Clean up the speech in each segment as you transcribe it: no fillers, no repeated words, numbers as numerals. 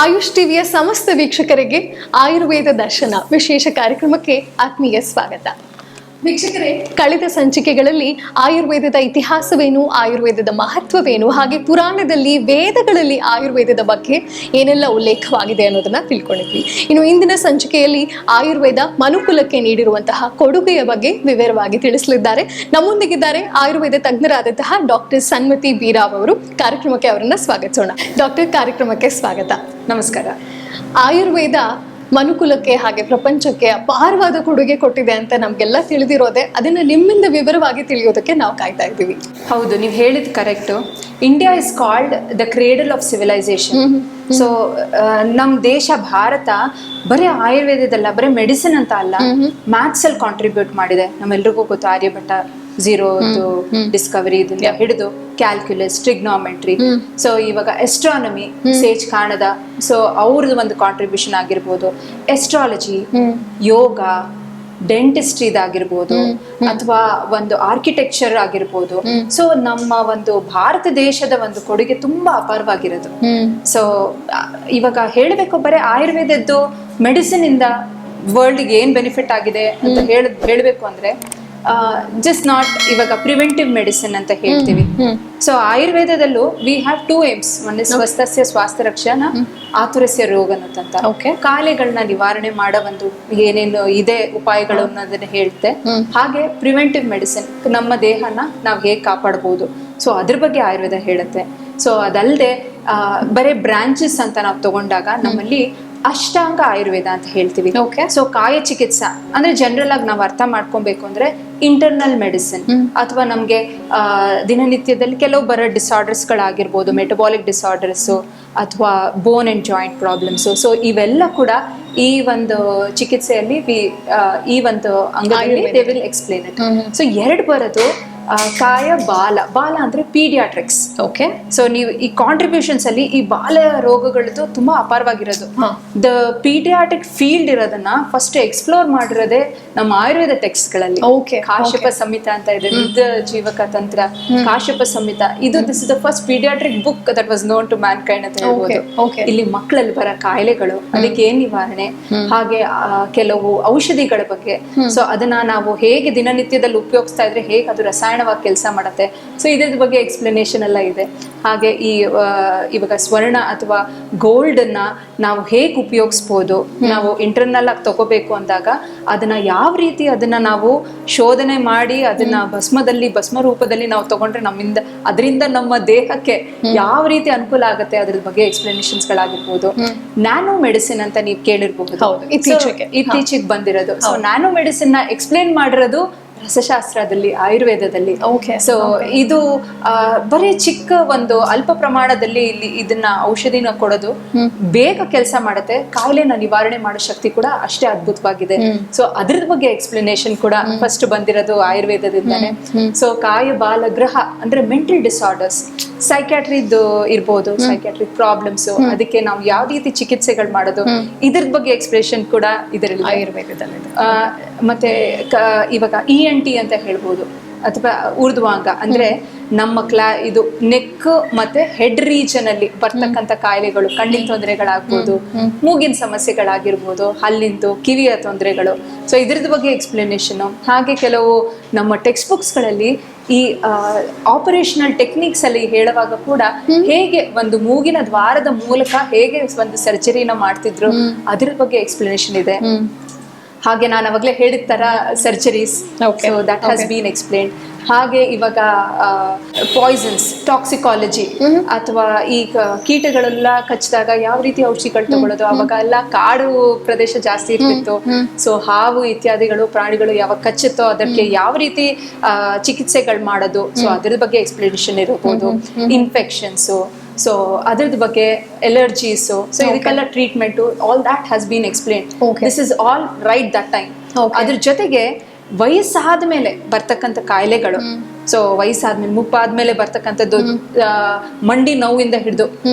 ಆಯುಷ್ ಟಿವಿಯ ಸಮಸ್ತ ವೀಕ್ಷಕರಿಗೆ ಆಯುರ್ವೇದ ದರ್ಶನ ವಿಶೇಷ ಕಾರ್ಯಕ್ರಮಕ್ಕೆ ಆತ್ಮೀಯ ಸ್ವಾಗತ. ವೀಕ್ಷಕರೇ, ಕಳೆದ ಸಂಚಿಕೆಗಳಲ್ಲಿ ಆಯುರ್ವೇದದ ಇತಿಹಾಸವೇನು, ಆಯುರ್ವೇದದ ಮಹತ್ವವೇನು, ಹಾಗೆ ಪುರಾಣದಲ್ಲಿ ವೇದಗಳಲ್ಲಿ ಆಯುರ್ವೇದದ ಬಗ್ಗೆ ಏನೆಲ್ಲ ಉಲ್ಲೇಖವಾಗಿದೆ ಅನ್ನೋದನ್ನ ತಿಳ್ಕೊಂಡಿದ್ವಿ. ಇನ್ನು ಇಂದಿನ ಸಂಚಿಕೆಯಲ್ಲಿ ಆಯುರ್ವೇದ ಮನುಕುಲಕ್ಕೆ ನೀಡಿರುವಂತಹ ಕೊಡುಗೆಯ ಬಗ್ಗೆ ವಿವರವಾಗಿ ತಿಳಿಸಲಿದ್ದಾರೆ. ನಮ್ಮೊಂದಿಗಿದ್ದಾರೆ ಆಯುರ್ವೇದ ತಜ್ಞರಾದಂತಹ ಡಾಕ್ಟರ್ ಸನ್ಮತಿ ಬಿ ರಾವ್ ಅವರು. ಕಾರ್ಯಕ್ರಮಕ್ಕೆ ಅವರನ್ನ ಸ್ವಾಗತಿಸೋಣ. ಡಾಕ್ಟರ್, ಕಾರ್ಯಕ್ರಮಕ್ಕೆ ಸ್ವಾಗತ. ನಮಸ್ಕಾರ. ಆಯುರ್ವೇದ ಮನುಕುಲಕ್ಕೆ ಹಾಗೆ ಪ್ರಪಂಚಕ್ಕೆ ಅಪಾರವಾದ ಕೊಡುಗೆ ಕೊಟ್ಟಿದೆ ಅಂತ ನಮ್ಗೆಲ್ಲ ತಿಳಿದಿರೋದೆ. ಅದನ್ನ ನಿಮ್ಮಿಂದ ವಿವರವಾಗಿ ತಿಳಿಯೋದಕ್ಕೆ ನಾವು ಕಾಯ್ತಾ ಇದ್ದೀವಿ. ಹೌದು, ನೀವು ಹೇಳಿದ್ correct. India is called the cradle of civilisation. So ನಮ್ ದೇಶ ಭಾರತ ಬರೀ ಆಯುರ್ವೇದದಲ್ಲ, ಬರೀ ಮೆಡಿಸಿನ್ ಅಂತ ಅಲ್ಲ, ಮ್ಯಾಥ್ಸ್ ಅಲ್ಲಿ ಕಾಂಟ್ರಿಬ್ಯೂಟ್ ಮಾಡಿದೆ. ನಮ್ಮೆಲ್ರಿಗೂ ಗೊತ್ತು, ಆರ್ಯಭಟ್ಟ ಝೀರೋ ಡಿಸ್ಕವರಿ ಇದನ್ನ ಹಿಡಿದು ಕ್ಯಾಲ್ಕ್ಯುಲಸ್, ಟ್ರಿಗ್ನಾಮೆಟ್ರಿ, ಸೊ ಇವಾಗ ಎಸ್ಟ್ರಾನಮಿ, ಸೇಜ್ ಕಾಣದ, ಸೊ ಅವ್ರದ್ದು ಒಂದು ಕಾಂಟ್ರಿಬ್ಯೂಷನ್ ಆಗಿರ್ಬೋದು, ಎಸ್ಟ್ರಾಲಜಿ, ಯೋಗ, ಡೆಂಟಿಸ್ಟ್ರಿ ಇದಾಗಿರ್ಬೋದು, ಅಥವಾ ಒಂದು ಆರ್ಕಿಟೆಕ್ಚರ್ ಆಗಿರ್ಬೋದು. ಸೊ ನಮ್ಮ ಒಂದು ಭಾರತ ದೇಶದ ಒಂದು ಕೊಡುಗೆ ತುಂಬಾ ಅಪಾರವಾಗಿರೋದು. ಸೊ ಇವಾಗ ಹೇಳಬೇಕು, ಬರೀ ಆಯುರ್ವೇದದ್ದು ಮೆಡಿಸಿನ್ ಇಂದ ವರ್ಲ್ಡ್ಗೆ ಏನ್ ಬೆನಿಫಿಟ್ ಆಗಿದೆ ಅಂತ ಹೇಳಬೇಕು ಅಂದ್ರೆ, ಜಸ್ಟ್ ನಾಟ್ ಇವಾಗ ಪ್ರಿವೆಂಟಿವ್ ಮೆಡಿಸಿನ್ ಅಂತ ಹೇಳ್ತೀವಿ. ಸೊ ಆಯುರ್ವೇದದಲ್ಲೂ we have two aims. One is ಸ್ವಸ್ಥಸ್ಯ ಸ್ವಾಸ್ಥ್ಯ ರಕ್ಷಣ, ಆತುರಸ್ಯ ರೋಗನಂತ. ಕಾಯಿಲೆಗಳನ್ನ ನಿವಾರಣೆ ಮಾಡೋ ಒಂದು ಏನೇನು ಇದೆ ಉಪಾಯಗಳು ಅನ್ನೋದನ್ನ ಹೇಳುತ್ತೆ. ಹಾಗೆ ಪ್ರಿವೆಂಟಿವ್ ಮೆಡಿಸಿನ್, ನಮ್ಮ ದೇಹನ ನಾವು ಹೇಗೆ ಕಾಪಾಡ್ಬೋದು, ಸೊ ಅದ್ರ ಬಗ್ಗೆ ಆಯುರ್ವೇದ ಹೇಳುತ್ತೆ. ಸೊ ಅದಲ್ಲದೆ ಬರೀ ಬ್ರಾಂಚಸ್ ಅಂತ ನಾವು ತಗೊಂಡಾಗ ನಮ್ಮಲ್ಲಿ ಅಷ್ಟಾಂಗ ಆಯುರ್ವೇದ ಅಂತ ಹೇಳ್ತೀವಿ. ಸೊ ಕಾಯ ಚಿಕಿತ್ಸಾ ಅಂದ್ರೆ ಜನರಲ್ ಆಗಿ ನಾವು ಅರ್ಥ ಮಾಡ್ಕೊಬೇಕು ಅಂದ್ರೆ ಇಂಟರ್ನಲ್ ಮೆಡಿಸಿನ್, ಅಥವಾ ನಮ್ಗೆ ದಿನನಿತ್ಯದಲ್ಲಿ ಕೆಲವು ಬರೋ ಡಿಸಾರ್ಡರ್ಸ್ ಗಳಾಗಿರ್ಬೋದು, ಮೆಟಬಾಲಿಕ್ ಡಿಸಾರ್ಡರ್ಸ್ ಅಥವಾ bone and joint problems. So ಇವೆಲ್ಲ ಕೂಡ ಈ ಒಂದು ಚಿಕಿತ್ಸೆಯಲ್ಲಿ ಈ ಒಂದು ಅಂಗದಲ್ಲಿ they will explain it. So ಎರಡು ಬರೋದು ಕಾಯ ಬಾಲ. ಬಾಲ ಅಂದ್ರೆ ಪೀಡಿಯಾಟ್ರಿಕ್ಸ್. ಓಕೆ. ಸೊ ನೀವು ಈ ಕಾಂಟ್ರಿಬ್ಯೂಷನ್ಸ್ ಅಲ್ಲಿ ಈ ಬಾಲ ರೋಗಗಳದ್ದು ತುಂಬಾ ಅಪಾರವಾಗಿರೋದು. ದ ಪೀಡಿಯಾಟ್ರಿಕ್ ಫೀಲ್ಡ್ ಇರೋದನ್ನ ಫಸ್ಟ್ ಎಕ್ಸ್ಪ್ಲೋರ್ ಮಾಡಿರೋದೇ ನಮ್ಮ ಆಯುರ್ವೇದ ಟೆಕ್ಸ್ಟ್ ಗಳಲ್ಲಿ. ಕಾಶ್ಯಪ ಸಂಹಿತ ಅಂತ ಇದೆ, ವೃದ್ಧ ಜೀವಕ ತಂತ್ರ, ಕಾಶ್ಯಪ ಸಂಹಿತ. ಇದು this is the first paediatric book that was known to mankind ಅಂತ ಹೇಳ್ಬೋದು. ಇಲ್ಲಿ ಮಕ್ಕಳಲ್ಲಿ ಬರೋ ಕಾಯಿಲೆಗಳು, ಅದಕ್ಕೆ ಏನ್ ನಿವಾರಣೆ, ಹಾಗೆ ಕೆಲವು ಔಷಧಿಗಳ ಬಗ್ಗೆ, ಸೊ ಅದನ್ನ ನಾವು ಹೇಗೆ ದಿನನಿತ್ಯದಲ್ಲಿ ಉಪಯೋಗಿಸ್ತಾ ಇದ್ರೆ ಹೇಗೆ ಅದು ರಸಾಯನವಾಗಿ ಕೆಲಸ ಮಾಡುತ್ತೆ, ಸೊ ಇದ್ರ ಬಗ್ಗೆ ಎಕ್ಸ್ಪ್ಲನೇಷನ್ ಎಲ್ಲ ಇದೆ. ಹಾಗೆ ಇವಾಗ ಸ್ವರ್ಣ ಅಥವಾ ಗೋಲ್ಡ್ ಅನ್ನ ನಾವು ಹೇಗೆ ಉಪಯೋಗಿಸ್ಬೋದು, ನಾವು ಇಂಟರ್ನಲ್ ಆಗಿ ತಗೋಬೇಕು ಅಂದಾಗ ಅದನ್ನ ಯಾವ ರೀತಿ ಅದನ್ನ ನಾವು ಶೋಧನೆ ಮಾಡಿ ಅದನ್ನ ಭಸ್ಮ ರೂಪದಲ್ಲಿ ನಾವು ತಗೊಂಡ್ರೆ ಅದರಿಂದ ನಮ್ಮ ದೇಹಕ್ಕೆ ಯಾವ ರೀತಿ ಅನುಕೂಲ ಆಗುತ್ತೆ ಅದ್ರ ಬಗ್ಗೆ ಎಕ್ಸ್ಪ್ಲನೇಷನ್ಸ್ ಗಳಾಗಿರ್ಬೋದು. ನ್ಯಾನೋ ಮೆಡಿಸಿನ್ ಅಂತ ನೀವು ಕೇಳಿರ್ಬಹುದು, ಇತ್ತೀಚೆಗೆ ಬಂದಿರೋದು. ಸೊ ನ್ಯಾನೋ ಮೆಡಿಸಿನ್ ನ ಎಕ್ಸ್ಪ್ಲೇನ್ ಮಾಡಿರೋದು ರಸಶಾಸ್ತ್ರದಲ್ಲಿ, ಆಯುರ್ವೇದದಲ್ಲಿ. ಸೊ ಇದು ಬರೀ ಚಿಕ್ಕ ಒಂದು ಅಲ್ಪ ಪ್ರಮಾಣದಲ್ಲಿ ಇಲ್ಲಿ ಇದನ್ನ ಔಷಧಿನ ಕೊಡೋದು ಬೇಗ ಕೆಲಸ ಮಾಡುತ್ತೆ. ಕಾಯಿಲೆನ ನಿವಾರಣೆ ಮಾಡೋ ಶಕ್ತಿ ಕೂಡ ಅಷ್ಟೇ ಅದ್ಭುತವಾಗಿದೆ. ಸೊ ಅದ್ರ ಬಗ್ಗೆ ಎಕ್ಸ್ಪ್ಲನೇಷನ್ ಕೂಡ ಫಸ್ಟ್ ಬಂದಿರೋದು ಆಯುರ್ವೇದದಿಂದಾನೆ. ಸೊ ಕಾಯ ಬಾಲ ಗ್ರಹ ಅಂದ್ರೆ ಮೆಂಟಲ್ ಡಿಸಾರ್ಡರ್ಸ್, ಸೈಕ್ಯಾಟ್ರಿದು ಇರ್ಬೋದು, ಸೈಕ್ಯಾಟ್ರಿಕ್ ಪ್ರಾಬ್ಲಮ್ಸ್, ಅದಕ್ಕೆ ನಾವು ಯಾವ ರೀತಿ ಚಿಕಿತ್ಸೆಗಳು ಮಾಡೋದು, ಇದ್ರ ಬಗ್ಗೆ ಎಕ್ಸ್ಪ್ರೆಷನ್ ಕೂಡ ಇದರಲ್ಲಿ ಆಯುರ್ವೇದದಲ್ಲಿ. ಮತ್ತೆ ಇವಾಗ ENT ಅಂತ ಹೇಳ್ಬೋದು, ಅಥವಾ ಊರ್ಧ್ವಾಂಗ ಅಂದ್ರೆ ನಮ್ಮ ಇದು ನೆಕ್ ಮತ್ತೆ ಹೆಡ್ ರೀಜನ್ ಅಲ್ಲಿ ಬರ್ತಕ್ಕಂಥ ಕಾಯಿಲೆಗಳು, ಕಣ್ಣಿನ ತೊಂದರೆಗಳಾಗ್ಬೋದು, ಮೂಗಿನ ಸಮಸ್ಯೆಗಳಾಗಿರ್ಬೋದು, ಹಲ್ಲಿಂದು, ಕಿವಿಯ ತೊಂದರೆಗಳು. ಸೊ ಇದ್ರದ ಬಗ್ಗೆ ಎಕ್ಸ್ಪ್ಲನೇಷನ್. ಹಾಗೆ ಕೆಲವು ನಮ್ಮ ಟೆಕ್ಸ್ಟ್ ಬುಕ್ಸ್ ಗಳಲ್ಲಿ ಈ ಆಪರೇಷನಲ್ ಟೆಕ್ನಿಕ್ಸ್ ಅಲ್ಲಿ ಹೇಳುವಾಗ ಕೂಡ ಹೇಗೆ ಒಂದು ಮೂಗಿನ ದ್ವಾರದ ಮೂಲಕ ಹೇಗೆ ಒಂದು ಸರ್ಜರಿನ ಮಾಡ್ತಿದ್ರು ಅದ್ರ ಬಗ್ಗೆ ಎಕ್ಸ್ಪ್ಲನೇಷನ್ ಇದೆ. ಹಾಗೆ ನಾನು ಅವಾಗಲೇ ಹೇಳಿದ ತರ surgeries, so that has been explained. ಹಾಗೆ ಇವಾಗ ಪಾಯ್ಸನ್ಸ್, ಟಾಕ್ಸಿಕಾಲಜಿ, ಅಥವಾ ಈ ಕೀಟಗಳೆಲ್ಲ ಕಚ್ಚಿದಾಗ ಯಾವ ರೀತಿ ಔಷಧಿಗಳು ತಗೊಳ್ಳೋದು. ಅವಾಗ ಎಲ್ಲ ಕಾಡು ಪ್ರದೇಶ ಜಾಸ್ತಿ ಇರ್ತಿತ್ತು. ಸೊ ಹಾವು ಇತ್ಯಾದಿಗಳು ಪ್ರಾಣಿಗಳು ಯಾವಾಗ ಕಚ್ಚುತ್ತೋ ಅದಕ್ಕೆ ಯಾವ ರೀತಿ ಚಿಕಿತ್ಸೆಗಳು ಮಾಡೋದು, ಸೊ ಅದ್ರ ಬಗ್ಗೆ ಎಕ್ಸ್ಪ್ಲನೇಷನ್ ಇರಬಹುದು. ಇನ್ಫೆಕ್ಷನ್ಸು, ಸೊ ಅದ್ರದ್ ಬಗ್ಗೆ ಎಲರ್ಜೀಸ್, ಸೊ ಇದಕ್ಕೆಲ್ಲ treatment, all that has been explained. This is all right that time. ಅದ್ರ ಜೊತೆಗೆ ವಯಸ್ಸಾದ್ಮೇಲೆ ಬರ್ತಕ್ಕಂಥ ಕಾಯಿಲೆಗಳು, ಸೊ ವಯಸ್ಸಾದ್ಮೇಲೆ ಮುಪ್ಪಾದ್ಮೇಲೆ ಬರ್ತಕ್ಕಂಥದ್ದು, ಮಂಡಿ ನೋವಿಂದ ಹಿಡಿದು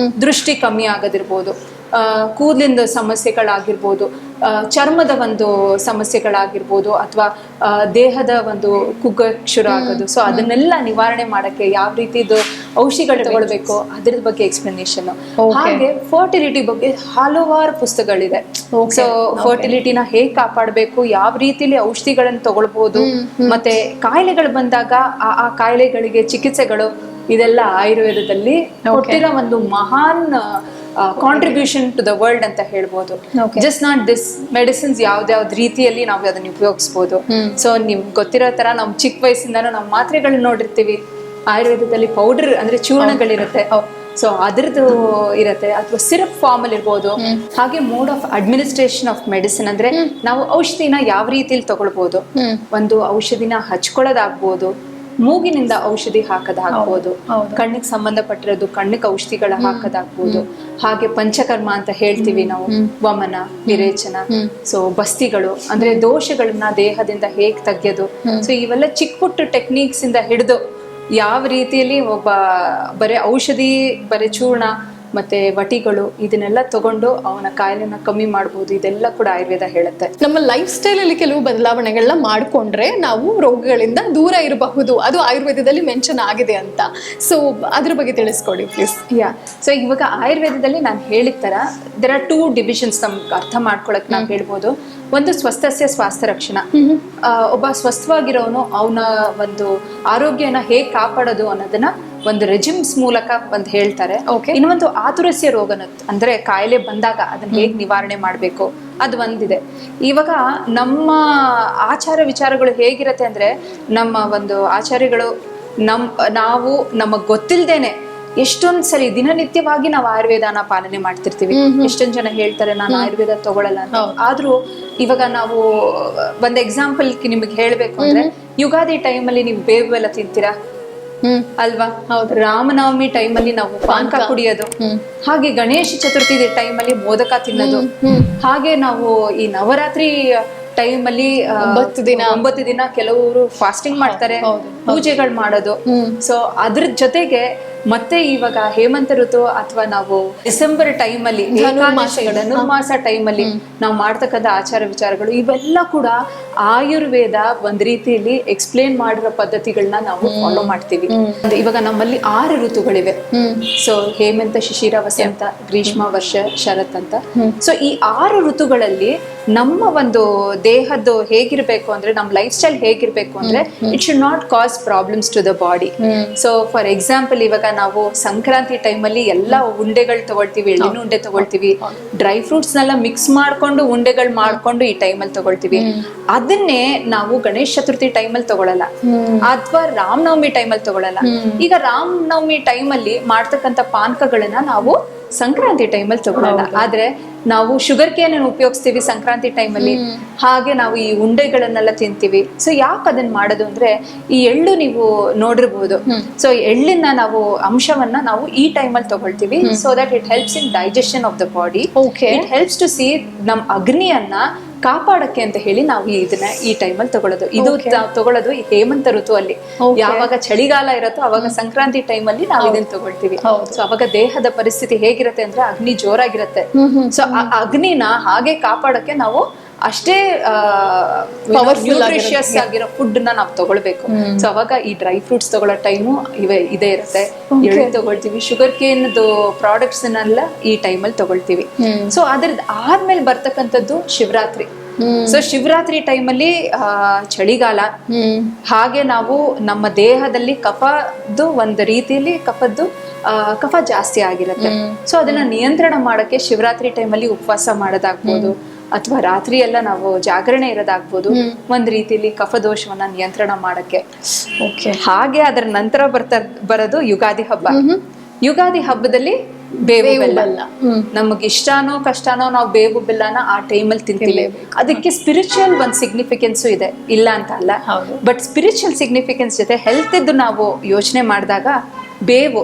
ದೃಷ್ಟಿ ಕಮ್ಮಿ ಆಗೋದಿರ್ಬೋದು, ಕೂದಲಿಂದ ಸಮಸ್ಯೆಗಳಾಗಿರ್ಬೋದು, ಚರ್ಮದ ಒಂದು ಸಮಸ್ಯೆಗಳಾಗಿರ್ಬೋದು, ಅಥವಾ ದೇಹದ ಒಂದು ಕುಗ್ಗ ಶುರು ಆಗೋದು. ಸೊ ಅದನ್ನೆಲ್ಲ ನಿವಾರಣೆ ಮಾಡಕ್ಕೆ ಯಾವ ರೀತಿದು ಔಷಧಿಗಳು ತಗೊಳ್ಬೇಕು ಅದ್ರ ಬಗ್ಗೆ ಎಕ್ಸ್ಪ್ಲನೇಷನ್. ಹಾಗೆ ಫರ್ಟಿಲಿಟಿ ಬಗ್ಗೆ ಹಲವಾರು ಪುಸ್ತಕಗಳಿದೆ. ಸೊ ಫರ್ಟಿಲಿಟಿನ ಹೇಗ್ ಕಾಪಾಡಬೇಕು, ಯಾವ ರೀತಿಲಿ ಔಷಧಿಗಳನ್ನ ತಗೊಳ್ಬಹುದು, ಮತ್ತೆ ಕಾಯಿಲೆಗಳು ಬಂದಾಗ ಆ ಕಾಯಿಲೆಗಳಿಗೆ ಚಿಕಿತ್ಸೆಗಳು, ಇದೆಲ್ಲ ಆಯುರ್ವೇದದಲ್ಲಿ ಕೊಟ್ಟಿರೋ ಒಂದು ಮಹಾನ್ ಕಾಂಟ್ರಿಬ್ಯೂಷನ್ ಟು ದ ವರ್ಲ್ಡ್ ಅಂತ ಹೇಳ್ಬೋದು. ಜಸ್ಟ್ ನಾಟ್ ದಿಸ್ ಮೆಡಿಸಿನ್ಸ್ ಯಾವ್ದಾವ್ದು ರೀತಿಯಲ್ಲಿ ನಾವು ಅದನ್ನ ಉಪಯೋಗಿಸ್ಬೋದು. ಸೊ ನಿಮ್ಗೆ ಗೊತ್ತಿರೋ ತರ ನಾವು ಚಿಕ್ಕ ವಯಸ್ಸಿಂದಾನು ನಾವು ಮಾತ್ರೆಗಳನ್ನ ನೋಡಿರ್ತೀವಿ. ಆಯುರ್ವೇದದಲ್ಲಿ ಪೌಡರ್ ಅಂದ್ರೆ ಚೂರ್ಣಗಳಿರುತ್ತೆ, ಸೊ ಅದ್ರದ್ದು ಇರುತ್ತೆ, ಅಥವಾ ಸಿರಪ್ ಫಾರ್ಮ್ ಅಲ್ಲಿ ಇರ್ಬೋದು. ಹಾಗೆ mode of administration of medicine ಅಂದ್ರೆ ನಾವು ಔಷಧಿನ ಯಾವ ರೀತಿಯಲ್ಲಿ ತಗೊಳ್ಬಹುದು. ಒಂದು ಔಷಧಿನ ಹಚ್ಕೊಳ್ಳೋದಾಗ್ಬೋದು, ಮೂಗಿನಿಂದ ಔಷಧಿ ಹಾಕೋದಾಗ್ಬೋದು, ಕಣ್ಣಿಗೆ ಸಂಬಂಧಪಟ್ಟಿರೋದು ಕಣ್ಣಿಗೆ ಔಷಧಿಗಳ ಹಾಕೋದಾಗ್ಬೋದು. ಹಾಗೆ ಪಂಚಕರ್ಮ ಅಂತ ಹೇಳ್ತೀವಿ ನಾವು, ವಮನ, ವಿರೇಚನ, ಸೊ ಬಸ್ತಿಗಳು ಅಂದ್ರೆ ದೋಷಗಳನ್ನ ದೇಹದಿಂದ ಹೇಗ್ ತೆಗೆಯೋದು. ಸೊ ಇವೆಲ್ಲ ಚಿಕ್ಕ ಪುಟ್ಟ ಟೆಕ್ನಿಕ್ಸ್ ಇಂದ ಹಿಡಿದು ಯಾವ ರೀತಿಯಲ್ಲಿ ಒಬ್ಬ ಬರೀ ಔಷಧಿ, ಬರೀ ಚೂರ್ಣ ಮತ್ತೆ ವಟಿಗಳು ಇದನ್ನೆಲ್ಲ ತಗೊಂಡು ಅವನ ಕಾಯಿಲೆನ ಕಮ್ಮಿ ಮಾಡ್ಬೋದು. ಇದೆಲ್ಲ ಕೂಡ ಆಯುರ್ವೇದ ಹೇಳುತ್ತೆ. ನಮ್ಮ ಲೈಫ್ ಸ್ಟೈಲ್ ಅಲ್ಲಿ ಕೆಲವು ಬದಲಾವಣೆಗಳನ್ನ ಮಾಡ್ಕೊಂಡ್ರೆ ನಾವು ರೋಗಗಳಿಂದ ದೂರ ಇರಬಹುದು, ಅದು ಆಯುರ್ವೇದದಲ್ಲಿ ಮೆನ್ಷನ್ ಆಗಿದೆ ಅಂತ. ಸೊ ಅದ್ರ ಬಗ್ಗೆ ತಿಳಿಸ್ಕೊಡಿ ಪ್ಲೀಸ್. ಸೊ ಇವಾಗ ಆಯುರ್ವೇದದಲ್ಲಿ ನಾನು ಹೇಳಿದ ತರ ದೇರ್ ಆರ್ 2 ಡಿವಿಷನ್ಸ್ ನಮ್ಗೆ ಅರ್ಥ ಮಾಡ್ಕೊಳಕ್ ನಾವು ಹೇಳ್ಬೋದು. ಒಂದು ಸ್ವಸ್ಥಸ್ಯ ಸ್ವಾಸ್ಥ್ಯ ರಕ್ಷಣ, ಒಬ್ಬ ಸ್ವಸ್ಥವಾಗಿರೋನು ಅವನ ಒಂದು ಆರೋಗ್ಯನ ಹೇಗ್ ಕಾಪಾಡೋದು ಅನ್ನೋದನ್ನ ಒಂದು ರೆಜಿಮ್ಸ್ ಮೂಲಕ ಒಂದು ಹೇಳ್ತಾರೆ. ಇನ್ನೊಂದು ಆತುರಸ್ಯ ರೋಗನ ಅಂದ್ರೆ ಕಾಯಿಲೆ ಬಂದಾಗ ಅದನ್ನ ಹೇಗ್ ನಿವಾರಣೆ ಮಾಡ್ಬೇಕು ಅದು ಒಂದಿದೆ. ಇವಾಗ ನಮ್ಮ ಆಚಾರ ವಿಚಾರಗಳು ಹೇಗಿರತ್ತೆ ಅಂದ್ರೆ, ನಮ್ಮ ಒಂದು ಆಚಾರ್ಯಗಳು ನಾವು ನಮಗ್ ಗೊತ್ತಿಲ್ದೇನೆ ಎಷ್ಟೊಂದ್ ಸರಿ ದಿನನಿತ್ಯವಾಗಿ ನಾವು ಆಯುರ್ವೇದನ ಪಾಲನೆ ಮಾಡ್ತಿರ್ತೀವಿ. ಎಷ್ಟೊಂದ್ ಜನ ಹೇಳ್ತಾರೆ ನಾನು ಆಯುರ್ವೇದ ತಗೊಳಲ್ಲ ಅಂತ. ಆದ್ರೂ ಇವಾಗ ನಾವು ಒಂದ್ ಎಕ್ಸಾಂಪಲ್ ನಿಮಗೆ ಹೇಳ್ಬೇಕು ಅಂದ್ರೆ, ಯುಗಾದಿ ಟೈಮಲ್ಲಿ ನೀವು ಬೇವು ಎಲ್ಲ ತಿಂತೀರಾ ಅಲ್ವಾ? ರಾಮನವಮಿ ಟೈಮಲ್ಲಿ ನಾವು ಪಾನಕ ಕುಡಿಯೋದು, ಹಾಗೆ ಗಣೇಶ ಚತುರ್ಥಿ ಟೈಮಲ್ಲಿ ಮೋದಕ ತಿನ್ನೋದು, ಹಾಗೆ ನಾವು ಈ ನವರಾತ್ರಿ ಟೈಮಲ್ಲಿ 9 ದಿನ ಕೆಲವರು ಫಾಸ್ಟಿಂಗ್ ಮಾಡ್ತಾರೆ, ಪೂಜೆಗಳು ಮಾಡೋದು. ಸೊ ಅದ್ರ ಜೊತೆಗೆ ಮತ್ತೆ ಇವಾಗ ಹೇಮಂತ ಋತು ಅಥವಾ ನಾವು ಡಿಸೆಂಬರ್ ಟೈಮಲ್ಲಿ ಧನುರ್ಮಾಸ ಟೈಮಲ್ಲಿ ನಾವು ಮಾಡ್ತಕ್ಕಂಥ ಆಚಾರ ವಿಚಾರಗಳು ಇವೆಲ್ಲ ಕೂಡ ಆಯುರ್ವೇದ ಒಂದ್ ರೀತಿಯಲ್ಲಿ ಎಕ್ಸ್ಪ್ಲೇನ್ ಮಾಡಿರೋ ಪದ್ಧತಿಗಳನ್ನ ನಾವು ಫಾಲೋ ಮಾಡ್ತೀವಿ. ಇವಾಗ ನಮ್ಮಲ್ಲಿ 6 ಋತುಗಳಿವೆ. ಸೊ ಹೇಮಂತ, ಶಿಶಿರ, ವಸಂತ, ಗ್ರೀಷ್ಮ, ವರ್ಷ, ಶರತ್ ಅಂತ. ಸೊ ಈ 6 ಋತುಗಳಲ್ಲಿ ನಮ್ಮ ಒಂದು ದೇಹದ್ದು ಹೇಗಿರ್ಬೇಕು ಅಂದ್ರೆ, ನಮ್ಮ ಲೈಫ್ ಸ್ಟೈಲ್ ಹೇಗಿರ್ಬೇಕು ಅಂದ್ರೆ, it should not cause problems to the body. So for example ಇವಾಗ ನಾವು ಸಂಕ್ರಾಂತಿ ಟೈಮಲ್ಲಿ ಎಲ್ಲ ಉಂಡೆಗಳು ತಗೊಳ್ತೀವಿ, ಎಳ್ಳಿನ ಉಂಡೆ ತಗೊಳ್ತೀವಿ, ಡ್ರೈ ಫ್ರೂಟ್ಸ್ ನೆಲ್ಲ ಮಿಕ್ಸ್ ಮಾಡ್ಕೊಂಡು ಉಂಡೆಗಳು ಮಾಡ್ಕೊಂಡು ಈ ಟೈಮಲ್ಲಿ ತಗೊಳ್ತೀವಿ. ಅದನ್ನೇ ನಾವು ಗಣೇಶ ಚತುರ್ಥಿ ಟೈಮಲ್ಲಿ ತಗೊಳಲ್ಲ, ಅಥವಾ ರಾಮನವಮಿ ಟೈಮಲ್ಲಿ ತಗೊಳಲ್ಲ. ಈಗ ರಾಮನವಮಿ ಟೈಮಲ್ಲಿ ಮಾಡ್ತಕ್ಕಂಥ ಪಾನಕಗಳನ್ನ ನಾವು ಸಂಕ್ರಾಂತಿ ಟೈಮಲ್ಲಿ ತಗೊಳಲ್ಲ. ಆದ್ರೆ ನಾವು ಶುಗರ್ ಕೇನ್ ಉಪಯೋಗಿಸ್ತೀವಿ ಸಂಕ್ರಾಂತಿ ಟೈಮಲ್ಲಿ, ಹಾಗೆ ನಾವು ಈ ಉಂಡೆಗಳನ್ನೆಲ್ಲ ತಿಂತೀವಿ. ಸೊ ಯಾಕೆ ಅದನ್ನ ಮಾಡೋದು ಅಂದ್ರೆ, ಈ ಎಳ್ಳು ನೀವು ನೋಡಿರ್ಬೋದು. ಸೊ ಎಳ್ಳಿನ ನಾವು ಅಂಶವನ್ನ ನಾವು ಈ ಟೈಮಲ್ಲಿ ತಗೊಳ್ತೀವಿ. So that it helps in digestion of the body. It helps to ಸಿ ನಮ್ ಅಗ್ನಿಯನ್ನ ಕಾಪಾಡಕ್ಕೆ ಅಂತ ಹೇಳಿ ನಾವು ಇದನ್ನ ಈ ಟೈಮಲ್ಲಿ ತಗೊಳ್ಳೋದು. ಇದು ತಗೊಳ್ಳೋದು ಈ ಹೇಮಂತ ಋತು ಅಲ್ಲಿ. ಯಾವಾಗ ಚಳಿಗಾಲ ಇರುತ್ತೋ ಅವಾಗ ಸಂಕ್ರಾಂತಿ ಟೈಮಲ್ಲಿ ನಾವು ಇದನ್ನ ತಗೊಳ್ತೀವಿ. ಸೊ ಅವಾಗ ದೇಹದ ಪರಿಸ್ಥಿತಿ ಹೇಗಿರುತ್ತೆ ಅಂದ್ರೆ, ಅಗ್ನಿ ಜೋರಾಗಿರುತ್ತೆ. ಸೊ ಆ ಅಗ್ನಿನ ಹಾಗೆ ಕಾಪಾಡಕ್ಕೆ ನಾವು ಅಷ್ಟೇ ನ್ಯೂಟ್ರಿಷಿಯಸ್ ಆಗಿರೋ ಫುಡ್ ನಾವು ತಗೊಳ್ಬೇಕು. ಸೊ ಅವಾಗ ಈ ಡ್ರೈ ಫ್ರೂಟ್ಸ್ ತಗೊಳ್ಳೋ ಟೈಮು ಇದೇ ಇರುತ್ತೆ. ಎಳ್ಳು ತಗೊಳ್ತೀವಿ, ಶುಗರ್ ಕೇನ್ ಪ್ರಾಡಕ್ಟ್ಸ್ ನೆಲ್ಲ ಈ ಟೈಮಲ್ಲಿ ತಗೊಳ್ತೀವಿ. ಸೊ ಅದ್ರದ್ದು ಆದ್ಮೇಲೆ ಬರ್ತಕ್ಕಂಥದ್ದು ಶಿವರಾತ್ರಿ. ಸೊ ಶಿವರಾತ್ರಿ ಟೈಮಲ್ಲಿ ಚಳಿಗಾಲ, ಹಾಗೆ ನಾವು ನಮ್ಮ ದೇಹದಲ್ಲಿ ಕಫದ್ದು ಒಂದು ರೀತಿಯಲ್ಲಿ ಕಫ ಜಾಸ್ತಿ ಆಗಿರುತ್ತೆ. ಸೊ ಅದನ್ನ ನಿಯಂತ್ರಣ ಮಾಡಕ್ಕೆ ಶಿವರಾತ್ರಿ ಟೈಮಲ್ಲಿ ಉಪವಾಸ ಮಾಡೋದಾಗ್ಬೋದು, ಅಥವಾ ರಾತ್ರಿ ಎಲ್ಲ ನಾವು ಜಾಗರಣೆ ಇರೋದಾಗ್ಬೋದು, ಒಂದ್ ರೀತಿಯಲ್ಲಿ ಕಫದೋಷವನ್ನ ನಿಯಂತ್ರಣ ಮಾಡಕ್ಕೆ. ಹಾಗೆ ಅದರ ನಂತರ ಬರೋದು ಯುಗಾದಿ ಹಬ್ಬ. ಯುಗಾದಿ ಹಬ್ಬದಲ್ಲಿ ಬೇವು ಬೆಲ್ಲ, ನಮಗ್ ಇಷ್ಟನೋ ಕಷ್ಟನೋ ನಾವು ಬೇವು ಬೆಲ್ಲನ ಆ ಟೈಮಲ್ಲಿ ತಿಂತೀವಿ. ಅದಕ್ಕೆ ಸ್ಪಿರಿಚುವಲ್ ಒಂದ್ ಸಿಗ್ನಿಫಿಕೆನ್ಸ್ ಇದೆ, ಇಲ್ಲ ಅಂತ ಅಲ್ಲ. ಬಟ್ ಸ್ಪಿರಿಚುವಲ್ ಸಿಗ್ನಿಫಿಕೆನ್ಸ್ ಜೊತೆ ಹೆಲ್ತ್ ಇದ್ದು ನಾವು ಯೋಚನೆ ಮಾಡಿದಾಗ, ಬೇವು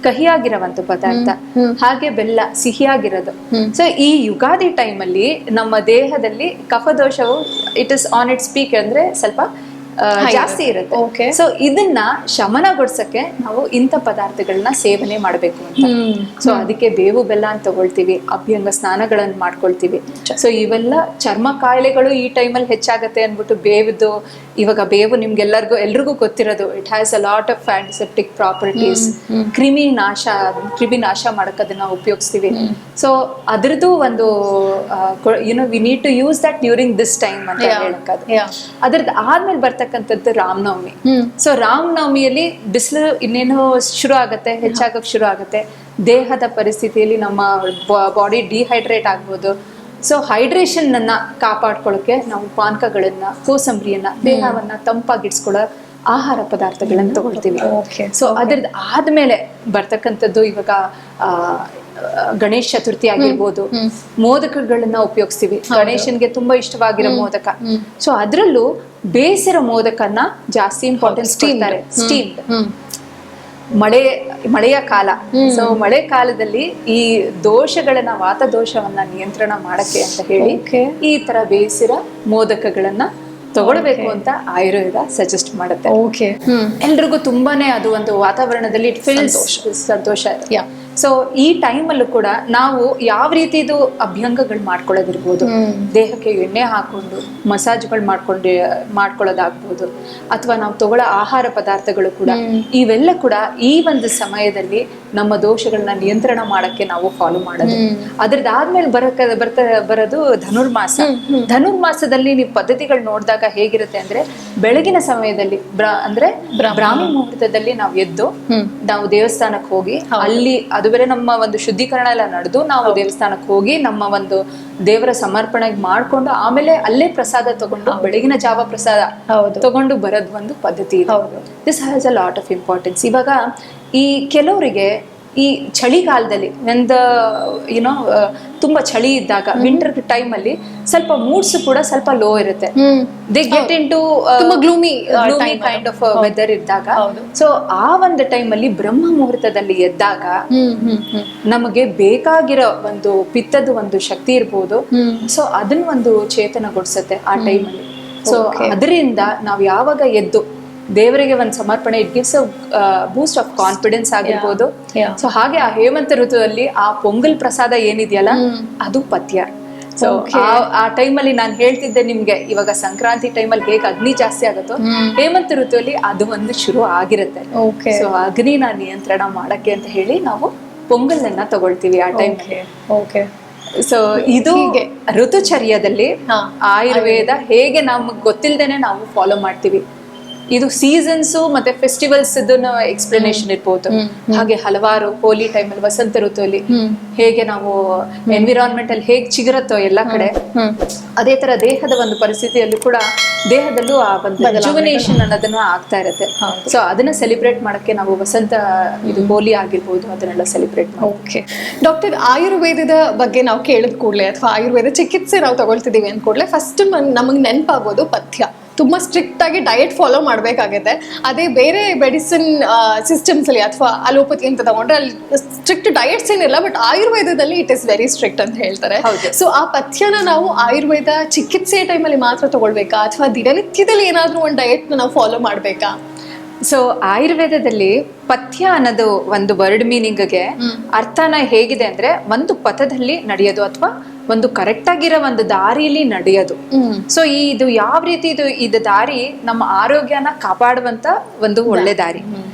ಕಹಿಯಾಗಿರುವಂತ ಪದಾರ್ಥ, ಹಾಗೆ ಬೆಲ್ಲ ಸಿಹಿಯಾಗಿರೋದು. ಸೊ ಈ ಯುಗಾದಿ ಟೈಮಲ್ಲಿ ನಮ್ಮ ದೇಹದಲ್ಲಿ ಕಫದೋಷವು it is on its peak ಅಂದ್ರೆ ಸ್ವಲ್ಪ ಜಾಸ್ತಿ ಇರುತ್ತೆ. Okay. ಸೊ ಇದನ್ನ ಶಮನಗೊಳಿಸಕ್ಕೆ ನಾವು ಇಂಥ ಪದಾರ್ಥಗಳನ್ನ ಸೇವನೆ ಮಾಡಬೇಕು ಅಂತ. ಸೊ ಅದಕ್ಕೆ ಬೇವು ಬೆಲ್ಲ ಅಂತ ತಗೊಳ್ತೀವಿ, ಅಭ್ಯಂಗ ಸ್ನಾನಗಳನ್ನ ಮಾಡ್ಕೊಳ್ತೀವಿ. ಸೊ ಇವೆಲ್ಲ ಚರ್ಮ ಕಾಯಿಲೆಗಳು ಈ ಟೈಮಲ್ಲಿ ಹೆಚ್ಚಾಗತ್ತೆ ಅನ್ಬಿಟ್ಟು ಬೇವಿದ್ದು, ಇವಾಗ ಬೇವು ಎಲ್ರಿಗೂ ಗೊತ್ತಿರೋದು, it has a lot of antiseptic properties. ಕ್ರಿಮಿ ನಾಶ ಮಾಡಕ್ ಅದನ್ನ ಉಪಯೋಗಿಸ್ತೀವಿ. ಸೊ ಅದ್ರದ್ದು ಒಂದು we need to use that during this time ಅಂತ ಹೇಳಕ್ಕಾದ್ರೆ. ಅದ್ರದ್ದು ಆದ್ಮೇಲೆ ಬರ್ತಕ್ಕಂಥದ್ದು ರಾಮನವಮಿ. ಸೊ ರಾಮನವಮಿಯಲ್ಲಿ ಬಿಸಿಲು ಇನ್ನೇನು ಶುರು ಆಗತ್ತೆ, ಹೆಚ್ಚಾಗಕ್ ಶುರು ಆಗತ್ತೆ. ದೇಹದ ಪರಿಸ್ಥಿತಿಯಲ್ಲಿ ನಮ್ಮ ಬಾಡಿ ಡಿಹೈಡ್ರೇಟ್ ಆಗ್ಬೋದು. ಸೊ ಹೈಡ್ರೇಷನ್ ಅನ್ನ ಕಾಪಾಡ್ಕೊಳ್ಳೋಕೆ ನಾವು ಪಾನಕಗಳನ್ನ, ಕೋಸಂಬರಿಯನ್ನ, ದೇಹವನ್ನ ತಂಪಾಗಿಡ್ಸ್ಕೊಳ್ಳೋ ಆಹಾರ ಪದಾರ್ಥಗಳನ್ನ ತಗೊಳ್ತೀವಿ. ಸೊ ಅದ್ರದ್ದು ಆದ್ಮೇಲೆ ಬರ್ತಕ್ಕಂಥದ್ದು ಇವಾಗ ಗಣೇಶ ಚತುರ್ಥಿ ಆಗಿರ್ಬೋದು, ಮೋದಕಗಳನ್ನ ಉಪಯೋಗಿಸ್ತೀವಿ. ಗಣೇಶನ್ಗೆ ತುಂಬಾ ಇಷ್ಟವಾಗಿರೋ ಮೋದಕ. ಸೊ ಅದ್ರಲ್ಲೂ ಬೇಯಿಸಿರೋ ಮೋದಕನ್ನ ಜಾಸ್ತಿ ಇಂಪಾರ್ಟೆನ್ಸ್ ಕೊಡ್ತಾರೆ. ಸ್ಟೀಮ್ಡ್ ಮಳೆಯ ಕಾಲ. ಸೊ ಮಳೆ ಕಾಲದಲ್ಲಿ ಈ ದೋಷಗಳನ್ನ, ವಾತ ದೋಷವನ್ನ ನಿಯಂತ್ರಣ ಮಾಡಕ್ಕೆ ಅಂತ ಹೇಳಿ ಈ ತರ ಬೇಯಿಸಿರೋ ಮೋದಕಗಳನ್ನ ತಗೊಳ್ಬೇಕು ಅಂತ ಆಯುರ್ವೇದ ಸಜೆಸ್ಟ್ ಮಾಡುತ್ತೆ. ಎಲ್ರಿಗೂ ತುಂಬಾನೇ ಅದು ಒಂದು ವಾತಾವರಣದಲ್ಲಿ ಇಟ್ ಫೀಲ್ಸ್ ಸಂತೋಷ ಇದೆ. ಸೊ ಈ ಟೈಮಲ್ಲೂ ಕೂಡ ನಾವು ಯಾವ ರೀತಿದು ಅಭ್ಯಂಗಗಳು ಮಾಡ್ಕೊಳ್ಳೋದಿರ್ಬೋದು, ದೇಹಕ್ಕೆ ಎಣ್ಣೆ ಹಾಕೊಂಡು ಮಸಾಜ್ಗಳು ಮಾಡ್ಕೊಳ್ಳೋದಾಗ್ಬೋದು, ಅಥವಾ ನಾವು ತಗೊಳ್ಳೋ ಆಹಾರ ಪದಾರ್ಥಗಳು ಕೂಡ, ಇವೆಲ್ಲ ಕೂಡ ಈ ಒಂದು ಸಮಯದಲ್ಲಿ ನಮ್ಮ ದೋಷಗಳನ್ನ ನಿಯಂತ್ರಣ ಮಾಡಕ್ಕೆ ನಾವು ಫಾಲೋ ಮಾಡೋದು. ಅದ್ರದ್ದಾದ್ಮೇಲೆ ಬರೋದು ಧನುರ್ಮಾಸ. ಧನುರ್ಮಾಸದಲ್ಲಿ ನೀವು ಪದ್ಧತಿಗಳು ನೋಡಿದಾಗ ಹೇಗಿರುತ್ತೆ ಅಂದ್ರೆ, ಬೆಳಗಿನ ಸಮಯದಲ್ಲಿ ಅಂದ್ರೆ ಬ್ರಾಹ್ಮಿ ಮುಹೂರ್ತದಲ್ಲಿ ನಾವು ಎದ್ದು ನಾವು ದೇವಸ್ಥಾನಕ್ಕೆ ಹೋಗಿ, ಅಲ್ಲಿ ಅದು ಬೇರೆ ನಮ್ಮ ಒಂದು ಶುದ್ಧೀಕರಣ ಎಲ್ಲ ನಡೆದು ನಾವು ದೇವಸ್ಥಾನಕ್ಕೆ ಹೋಗಿ ನಮ್ಮ ಒಂದು ದೇವರ ಸಮರ್ಪಣೆ ಮಾಡ್ಕೊಂಡು ಆಮೇಲೆ ಅಲ್ಲೇ ಪ್ರಸಾದ ತಗೊಂಡು, ಬೆಳಗಿನ ಜಾವ ಪ್ರಸಾದ ತಗೊಂಡು ಬರೋದು ಒಂದು ಪದ್ಧತಿ ಇದೆ. This has a lot of importance. ಇವಾಗ ಈ ಕೆಲವರಿಗೆ ಈ ಚಳಿಗಾಲದಲ್ಲಿ ತುಂಬಾ ಚಳಿ ಇದ್ದಾಗ, ವಿಂಟರ್ ಟೈಮ್ ಅಲ್ಲಿ ಸ್ವಲ್ಪ ಮೂಡ್ಸ್ ಕೂಡ ಸ್ವಲ್ಪ ಲೋ ಇರುತ್ತೆ. They get into gloomy kind of weather ಇದ್ದಾಗ. ಸೊ ಆ ಒಂದು ಟೈಮ್ ಅಲ್ಲಿ ಬ್ರಹ್ಮ ಮುಹೂರ್ತದಲ್ಲಿ ಎದ್ದಾಗ ನಮಗೆ ಬೇಕಾಗಿರೋ ಒಂದು ಪಿತ್ತದ ಒಂದು ಶಕ್ತಿ ಇರ್ಬೋದು. ಸೊ ಅದನ್ನ ಒಂದು ಚೇತನಗೊಳಿಸುತ್ತೆ ಆ ಟೈಮ್ ಅಲ್ಲಿ. ಸೊ ಅದರಿಂದ ನಾವು ಯಾವಾಗ ಎದ್ದು ದೇವರಿಗೆ ಒಂದು ಸಮರ್ಪಣೆ, it gives a Boost of confidence ಆಗಿರ್ಬೋದು. ಸೊ ಹಾಗೆ ಆ ಹೇಮಂತ ಋತುವಲ್ಲಿ ಆ ಪೊಂಗಲ್ ಪ್ರಸಾದ ಏನಿದೆಯಲ್ಲ ಅದು ಪಥ್ಯ. ಸೊ ಆ ಟೈಮಲ್ಲಿ ನಾನು ಹೇಳ್ತಿದ್ದೆ ನಿಮ್ಗೆ, ಇವಾಗ ಸಂಕ್ರಾಂತಿ ಟೈಮಲ್ಲಿ ಹೇಗೆ ಅಗ್ನಿ ಜಾಸ್ತಿ ಆಗುತ್ತೋ, ಹೇಮಂತ ಋತುವಲ್ಲಿ ಅದು ಒಂದು ಶುರು ಆಗಿರುತ್ತೆ. ಸೊ ಅಗ್ನಿನ ನಿಯಂತ್ರಣ ಮಾಡಕ್ಕೆ ಅಂತ ಹೇಳಿ ನಾವು ಪೊಂಗಲ್ನ ತಗೊಳ್ತೀವಿ ಆ ಟೈಮ್. ಸೊ ಇದು ಋತುಚರ್ಯದಲ್ಲಿ ಆಯುರ್ವೇದ ಹೇಗೆ ನಮ್ಗೆ ಗೊತ್ತಿಲ್ದೇನೆ ನಾವು ಫಾಲೋ ಮಾಡ್ತೀವಿ. ಇದು ಸೀಸನ್ಸ್ ಮತ್ತೆ ಫೆಸ್ಟಿವಲ್ಸ್ ಎಕ್ಸ್ಪ್ಲನೇಷನ್ ಇರ್ಬೋದು. ಹಾಗೆ ಹಲವಾರು ಹೋಲಿ ಟೈಮಲ್ಲಿ, ವಸಂತ ಋತುವಲ್ಲಿ ಹೇಗೆ ನಾವು ಎನ್ವಿರಾನ್ಮೆಂಟ್ ಅಲ್ಲಿ ಹೇಗೆ ಚಿಗುರತ್ತೋ ಎಲ್ಲ ಕಡೆ, ಅದೇ ತರ ದೇಹದ ಒಂದು ಪರಿಸ್ಥಿತಿಯಲ್ಲಿ ಕೂಡ ದೇಹದಲ್ಲೂ ಆ ಒಂದು ರಿಜುವಿನೇಷನ್ ಅನ್ನೋದನ್ನ ಆಗ್ತಾ ಇರುತ್ತೆ. ಸೊ ಅದನ್ನ ಸೆಲಿಬ್ರೇಟ್ ಮಾಡಕ್ಕೆ ನಾವು ವಸಂತ, ಇದು ಹೋಲಿ ಆಗಿರ್ಬೋದು, ಅದನ್ನೆಲ್ಲ ಸೆಲಿಬ್ರೇಟ್ ಮಾಡಿ. ಡಾಕ್ಟರ್, ಆಯುರ್ವೇದದ ಬಗ್ಗೆ ನಾವು ಕೇಳಿದ ಕೂಡಲೇ ಅಥವಾ ಆಯುರ್ವೇದ ಚಿಕಿತ್ಸೆ ನಾವು ತಗೊಳ್ತಿದೀವಿ ಅಂದ ಕೂಡಲೇ ಫಸ್ಟ್ ನಮಗೆ ನೆನಪಾಗೋದು ಪಥ್ಯ. ತುಂಬ ಸ್ಟ್ರಿಕ್ಟ್ ಆಗಿ ಡಯಟ್ ಫಾಲೋ ಮಾಡಬೇಕಾಗುತ್ತೆ. ಅದೇ ಬೇರೆ ಮೆಡಿಸಿನ್ ಸಿಸ್ಟಮ್ಸ್ ಅಲ್ಲಿ ಅಥವಾ ಅಲೋಪತಿ ಅಂತ ತಗೊಂಡ್ರೆ ಅಲ್ಲಿ ಸ್ಟ್ರಿಕ್ಟ್ ಡಯಟ್ಸ್ ಏನಿಲ್ಲ, ಬಟ್ ಆಯುರ್ವೇದದಲ್ಲಿ ಇಟ್ ಇಸ್ ವೆರಿ ಸ್ಟ್ರಿಕ್ಟ್ ಅಂತ ಹೇಳ್ತಾರೆ. ಸೊ ಆ ಪಥ್ಯನ ನಾವು ಆಯುರ್ವೇದ ಚಿಕಿತ್ಸೆ ಟೈಮಲ್ಲಿ ಮಾತ್ರ ತಗೊಳ್ಬೇಕಾ, ಅಥವಾ ದಿನನಿತ್ಯದಲ್ಲಿ ಏನಾದ್ರೂ ಒಂದು ಡಯಟ್ ನಾವು ಫಾಲೋ ಮಾಡ್ಬೇಕಾ? ಸೊ ಆಯುರ್ವೇದದಲ್ಲಿ ಪಥ್ಯ ಅನ್ನೋದು ಒಂದು ವರ್ಡ್ ಮೀನಿಂಗ್ಗೆ ಅರ್ಥನ ಹೇಗಿದೆ ಅಂದ್ರೆ, ಒಂದು ಪಥದಲ್ಲಿ ನಡೆಯೋದು ಅಥವಾ ಒಂದು ಕರೆಕ್ಟ್ ಆಗಿರೋ ಒಂದು ದಾರಿಯಲ್ಲಿ ನಡೆಯೋದು. ಸೊ ಇದು ಯಾವ ರೀತಿ ಇದು ದಾರಿ ನಮ್ಮ ಆರೋಗ್ಯನ ಕಾಪಾಡುವಂತ ಒಂದು ಒಳ್ಳೆ ದಾರಿ.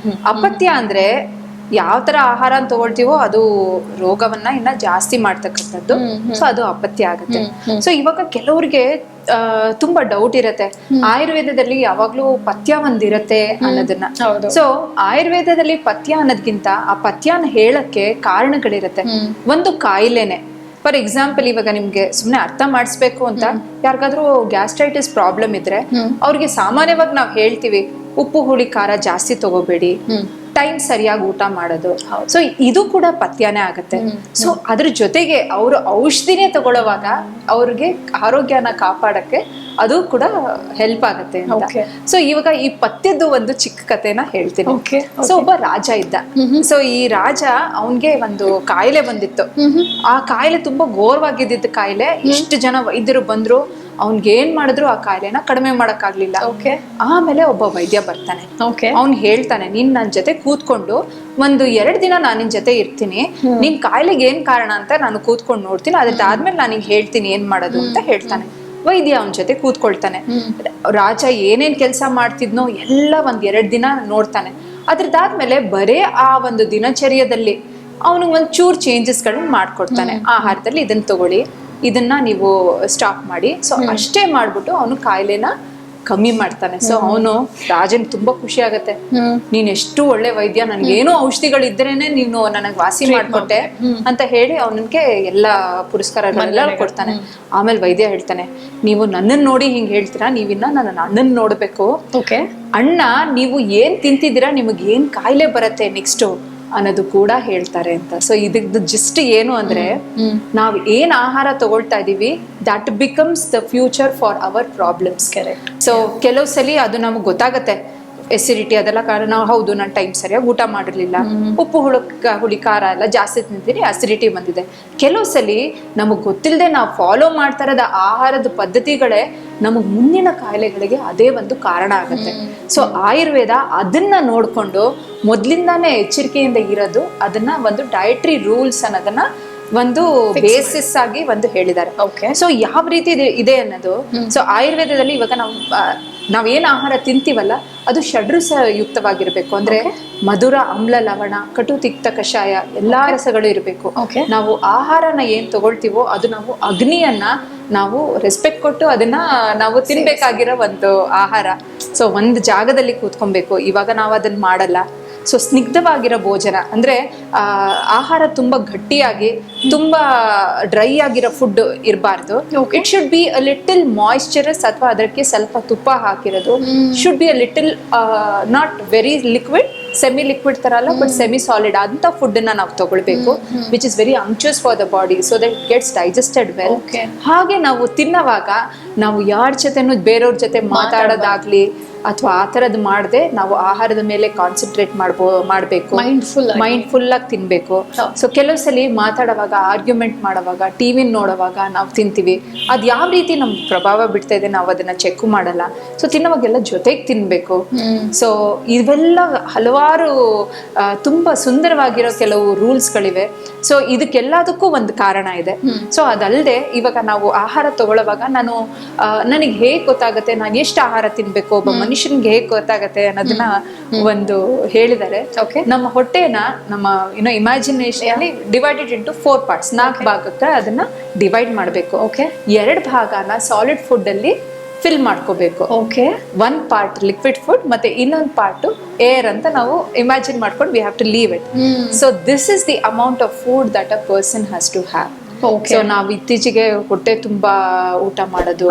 ಅಪಥ್ಯ ಅಂದ್ರೆ ಯಾವ ತರ ಆಹಾರ ತಗೊಳ್ತೀವೋ ಅದು ರೋಗವನ್ನ ಇನ್ನ ಜಾಸ್ತಿ ಮಾಡ್ತಕ್ಕಂಥದ್ದು. ಸೊ ಅದು ಅಪಥ್ಯ ಆಗುತ್ತೆ. ಸೊ ಇವಾಗ ಕೆಲವ್ರಿಗೆ ತುಂಬಾ ಡೌಟ್ ಇರತ್ತೆ, ಆಯುರ್ವೇದದಲ್ಲಿ ಯಾವಾಗ್ಲೂ ಪಥ್ಯ ಒಂದಿರತ್ತೆ ಅನ್ನೋದನ್ನ. ಸೊ ಆಯುರ್ವೇದದಲ್ಲಿ ಪಥ್ಯ ಅನ್ನೋದ್ಕಿಂತ ಆ ಪಥ್ಯನ ಹೇಳಕ್ಕೆ ಕಾರಣಗಳಿರತ್ತೆ. ಒಂದು ಕಾಯಿಲೆನೆ, ಫಾರ್ ಎಕ್ಸಾಂಪಲ್ ಇವಾಗ ನಿಮ್ಗೆ ಸುಮ್ನೆ ಅರ್ಥ ಮಾಡಿಸ್ಬೇಕು ಅಂತ, ಯಾರಿಗಾದ್ರೂ ಗ್ಯಾಸ್ಟ್ರೈಟಿಸ್ ಪ್ರಾಬ್ಲಮ್ ಇದ್ರೆ ಅವ್ರಿಗೆ ಸಾಮಾನ್ಯವಾಗಿ ನಾವ್ ಹೇಳ್ತೀವಿ ಉಪ್ಪು ಹುಳಿ ಖಾರ ಜಾಸ್ತಿ ತಗೋಬೇಡಿ, ಟೈಮ್ ಸರಿಯಾಗಿ ಊಟ ಮಾಡೋದು. ಸೊ ಇದು ಕೂಡ ಪಥ್ಯನೇ ಆಗತ್ತೆ. ಸೊ ಅದ್ರ ಜೊತೆಗೆ ಅವರು ಔಷಧಿನೇ ತಗೊಳ್ಳುವಾಗ ಅವ್ರಿಗೆ ಆರೋಗ್ಯನ ಕಾಪಾಡಕ್ಕೆ ಅದು ಕೂಡ ಹೆಲ್ಪ್ ಆಗುತ್ತೆ ಅಂತ. Okay. ಸೊ ಇವಾಗ ಈ ಪಥ್ಯದ್ದು ಒಂದು ಚಿಕ್ಕ ಕಥೆನ ಹೇಳ್ತೀನಿ. Okay, ಸೊ ಒಬ್ಬ ರಾಜ ಇದ್ದ. ಸೊ ಈ ರಾಜ ಅವನ್ಗೆ ಒಂದು ಕಾಯಿಲೆ ಬಂದಿತ್ತು. ಆ ಕಾಯಿಲೆ ತುಂಬಾ ಘೋರವಾಗಿದ್ದ ಕಾಯಿಲೆ. ಇಷ್ಟು ಜನ ವೈದ್ಯರು ಬಂದ್ರು, ಅವ್ನ್ಗೆ ಏನ್ ಮಾಡಿದ್ರು ಆ ಕಾಯಿಲೆನ ಕಡಿಮೆ ಮಾಡಕ್ ಆಗ್ಲಿಲ್ಲ. ಆಮೇಲೆ ಒಬ್ಬ ವೈದ್ಯ ಬರ್ತಾನೆ. ಅವ್ನ್ ಹೇಳ್ತಾನೆ, ನೀನ್ ನನ್ ಜೊತೆ ಕೂತ್ಕೊಂಡು 1-2 ದಿನ ನಾನು ನಿನ್ ಜೊತೆ ಇರ್ತೀನಿ, ನಿನ್ ಕಾಯಿಲೆಗೆ ಏನ್ ಕಾರಣ ಅಂತ ನಾನು ಕೂತ್ಕೊಂಡು ನೋಡ್ತೀನಿ, ಅದಾದ್ಮೇಲೆ ನಾನಿಗ್ ಹೇಳ್ತೀನಿ ಏನ್ ಮಾಡೋದು ಅಂತ ಹೇಳ್ತಾನೆ. ವೈದ್ಯ ಅವನ ಜೊತೆ ಕೂತ್ಕೊಳ್ತಾನೆ. ರಾಜ ಏನೇನ್ ಕೆಲಸ ಮಾಡ್ತಿದ್ನೋ ಎಲ್ಲ 1-2 ದಿನ ನೋಡ್ತಾನೆ. ಅದ್ರದಾದ್ಮೇಲೆ ಬರೇ ಆ ಒಂದು ದಿನಚರ್ಯದಲ್ಲಿ ಅವನು ಒಂಚೂರು ಚೇಂಜಸ್ಗಳನ್ನ ಮಾಡ್ಕೊಡ್ತಾನೆ. ಆಹಾರದಲ್ಲಿ ಇದನ್ನ ತಗೊಳ್ಳಿ, ಇದನ್ನ ನೀವು ಸ್ಟಾಪ್ ಮಾಡಿ. ಸೊ ಅಷ್ಟೇ ಮಾಡ್ಬಿಟ್ಟು ಅವನು ಕಾಯಿಲೆನ ಕಮ್ಮಿ ಮಾಡ್ತಾನೆ. ಸೊ ಅವನು ರಾಜನ್ ತುಂಬಾ ಖುಷಿ ಆಗತ್ತೆ, ನೀನ್ ಎಷ್ಟು ಒಳ್ಳೆ ವೈದ್ಯ, ನನ್ಗೇನೋ ಔಷಧಿಗಳಿದ್ರೇನೆ ನೀನು ನನಗ್ ವಾಸಿ ಮಾಡ್ಕೊಟ್ಟೆ ಅಂತ ಹೇಳಿ ಅವನಿಗೆ ಎಲ್ಲಾ ಪುರಸ್ಕಾರಗಳೆಲ್ಲ ಕೊಡ್ತಾನೆ. ಆಮೇಲೆ ವೈದ್ಯ ಹೇಳ್ತಾನೆ, ನೀವು ನನ್ನನ್ ನೋಡಿ ಹಿಂಗ್ ಹೇಳ್ತೀರಾ, ನೀವಿನ್ನ ನನ್ನ ಅಣ್ಣನ್ ನೋಡ್ಬೇಕು. ಅಣ್ಣ ನೀವು ಏನ್ ತಿಂತಿದ್ದೀರಾ, ನಿಮಗ್ ಏನ್ ಕಾಯಿಲೆ ಬರತ್ತೆ ನೆಕ್ಸ್ಟ್ ಅನ್ನೋದು ಕೂಡ ಹೇಳ್ತಾರೆ ಅಂತ. ಸೊ ಇದಕ್ಕೆ ಜಸ್ಟ್ ಏನು ಅಂದ್ರೆ, ನಾವ್ ಏನ್ ಆಹಾರ ತಗೊಳ್ತಾ ಇದೀವಿ, that becomes the future for our problems. So ಕೆಲವು ಸಲ ಅದು ನಮ್ಗೆ ಗೊತ್ತಾಗತ್ತೆ, ಎಸಿಡಿಟಿ ಅದೆಲ್ಲ ಕಾರಣ. ನಾವು ಹೌದು, ನಾನು ಟೈಮ್ ಸರಿಯಾಗಿ ಊಟ ಮಾಡಿರ್ಲಿಲ್ಲ, ಉಪ್ಪು ಹುಳಿ ಖಾರ ಎಲ್ಲ ಜಾಸ್ತಿ ತಿಂತೀನಿ, ಅಸಿಡಿಟಿ ಬಂದಿದೆ. ಕೆಲವು ಸಲ ನಮಗ್ ಗೊತ್ತಿಲ್ಲದೆ ನಾವು ಫಾಲೋ ಮಾಡ್ತಾ ಇರೋದ ಆಹಾರದ ಪದ್ಧತಿಗಳೇ ನಮಗ್ ಮುಂದಿನ ಕಾಯಿಲೆಗಳಿಗೆ ಅದೇ ಒಂದು ಕಾರಣ ಆಗುತ್ತೆ. ಸೊ ಆಯುರ್ವೇದ ಅದನ್ನ ನೋಡ್ಕೊಂಡು ಮೊದ್ಲಿಂದಾನೇ ಎಚ್ಚರಿಕೆಯಿಂದ ಇರೋದು, ಅದನ್ನ ಒಂದು ಡಯಟ್ರಿ ರೂಲ್ಸ್ ಅನ್ನೋದನ್ನ ಒಂದು ಬೇಸಿಸ್ ಆಗಿ ಒಂದು ಹೇಳಿದ್ದಾರೆ. ಸೊ ಯಾವ ರೀತಿ ಇದೆ ಅನ್ನೋದು, ಸೊ ಆಯುರ್ವೇದದಲ್ಲಿ ಇವಾಗ ನಾವೇನ್ ಆಹಾರ ತಿಂತೀವಲ್ಲ ಅದು ಷಡ್ರಸ ಯುಕ್ತವಾಗಿರ್ಬೇಕು. ಅಂದ್ರೆ ಮಧುರ, ಅಮ್ಲ, ಲವಣ, ಕಟು, ತಿಕ್ತ, ಕಷಾಯ ಎಲ್ಲಾ ರಸಗಳು ಇರಬೇಕು. ನಾವು ಆಹಾರನ ಏನ್ ತಗೊಳ್ತೀವೋ ಅದು ನಾವು ಅಗ್ನಿಯನ್ನ ನಾವು ರೆಸ್ಪೆಕ್ಟ್ ಕೊಟ್ಟು ಅದನ್ನ ನಾವು ತಿನ್ಬೇಕಾಗಿರೋ ಒಂದು ಆಹಾರ. ಸೊ ಒಂದ್ ಜಾಗದಲ್ಲಿ ಕೂತ್ಕೊಬೇಕು. ಇವಾಗ ನಾವು ಅದನ್ನ ಮಾಡಲ್ಲ. ಸೊ ಸ್ನಿಗ್ಧವಾಗಿರೋ ಭೋಜನ ಅಂದ್ರೆ ಆಹಾರ ತುಂಬಾ ಗಟ್ಟಿಯಾಗಿ ತುಂಬಾ ಡ್ರೈ ಆಗಿರೋ ಫುಡ್ ಇರಬಾರ್ದು. It should be a little moisturous, ಅಥವಾ ಅದಕ್ಕೆ ಸ್ವಲ್ಪ ತುಪ್ಪ ಹಾಕಿರೋದು. Should be a little not very liquid, semi liquid ತರ ಅಲ್ಲ, ಬಟ್ ಸೆಮಿ ಸಾಲಿಡ್ ಅಂತ ಫುಡ್ ನ ನಾವು ತಗೊಳ್ಬೇಕು, which is very unctuous for the body, so that it gets digested well. ಹಾಗೆ ನಾವು ತಿನ್ನವಾಗ ನಾವು ಯಾರ ಜೊತೆನೂ ಬೇರೆಯವ್ರ ಜೊತೆ ಮಾತಾಡೋದಾಗ್ಲಿ ಅಥವಾ ಆ ಥರದ್ದು ಮಾಡದೆ ನಾವು ಆಹಾರದ ಮೇಲೆ ಕಾನ್ಸಂಟ್ರೇಟ್ ಮಾಡಬೇಕು, ಮೈಂಡ್ಫುಲ್ ಆಗಿ ತಿನ್ಬೇಕು. ಸೊ ಕೆಲವು ಸಲ ಮಾತಾಡುವಾಗ, ಆರ್ಗ್ಯುಮೆಂಟ್ ಮಾಡುವಾಗ, ಟಿವಿ ನೋಡುವಾಗ ನಾವು ತಿಂತೀವಿ, ಅದು ಯಾವ ರೀತಿ ನಮ್ಗೆ ಪ್ರಭಾವ ಬಿಡ್ತಾ ಇದೆ ನಾವು ಅದನ್ನ ಚೆಕ್ ಮಾಡಲ್ಲ. ಸೊ ತಿನ್ನೋವಾಗೆಲ್ಲ ಜೊತೆಗೆ ತಿನ್ಬೇಕು. ಸೊ ಇವೆಲ್ಲ ಹಲವಾರು ತುಂಬಾ ಸುಂದರವಾಗಿರೋ ಕೆಲವು ರೂಲ್ಸ್ಗಳಿವೆ. ಸೊ ಇದಕ್ಕೆಲ್ಲದಕ್ಕೂ ಒಂದು ಕಾರಣ ಇದೆ. ಸೊ ಅದಲ್ಲದೆ ಇವಾಗ ನಾವು ಆಹಾರ ತಗೊಳ್ಳುವಾಗ ನನಗೆ ಹೇಗೆ ಗೊತ್ತಾಗುತ್ತೆ ನಾನು ಎಷ್ಟು ಆಹಾರ ತಿನ್ಬೇಕು, ಒಬ್ಬ ಮನುಷ್ಯನ್ಗೆ ಹೇಗೆ ಗೊತ್ತಾಗತ್ತೆ ಅನ್ನೋದನ್ನ ಒಂದು ಹೇಳಿದ್ದಾರೆ. ನಮ್ಮ ಹೊಟ್ಟೆನ ನಮ್ಮ ಇಮ್ಯಾಜಿನೇಷನ್ ಡಿವೈಡೆಡ್ ಇಂಟು 4 parts, 4 ಭಾಗಕ್ಕೆ ಅದನ್ನ ಡಿವೈಡ್ ಮಾಡಬೇಕು. 2 ಭಾಗನ ಸಾಲಿಡ್ ಫುಡ್ ಅಲ್ಲಿ ಫಿಲ್ ಮಾಡ್ಕೋಬೇಕು. 1 part ಲಿಕ್ವಿಡ್ ಫುಡ್ ಮತ್ತೆ ಇನ್ನೊಂದು ಪಾರ್ಟ್ ಏರ್ ಅಂತ ನಾವು ಇಮ್ಯಾಜಿನ್ ಮಾಡ್ಕೊಂಡು we have to leave it. So this is the amount of food that a person has to have. So ನಾವು ಇತ್ತೀಚೆಗೆ ಹೊಟ್ಟೆ ತುಂಬಾ ಊಟ ಮಾಡೋದು,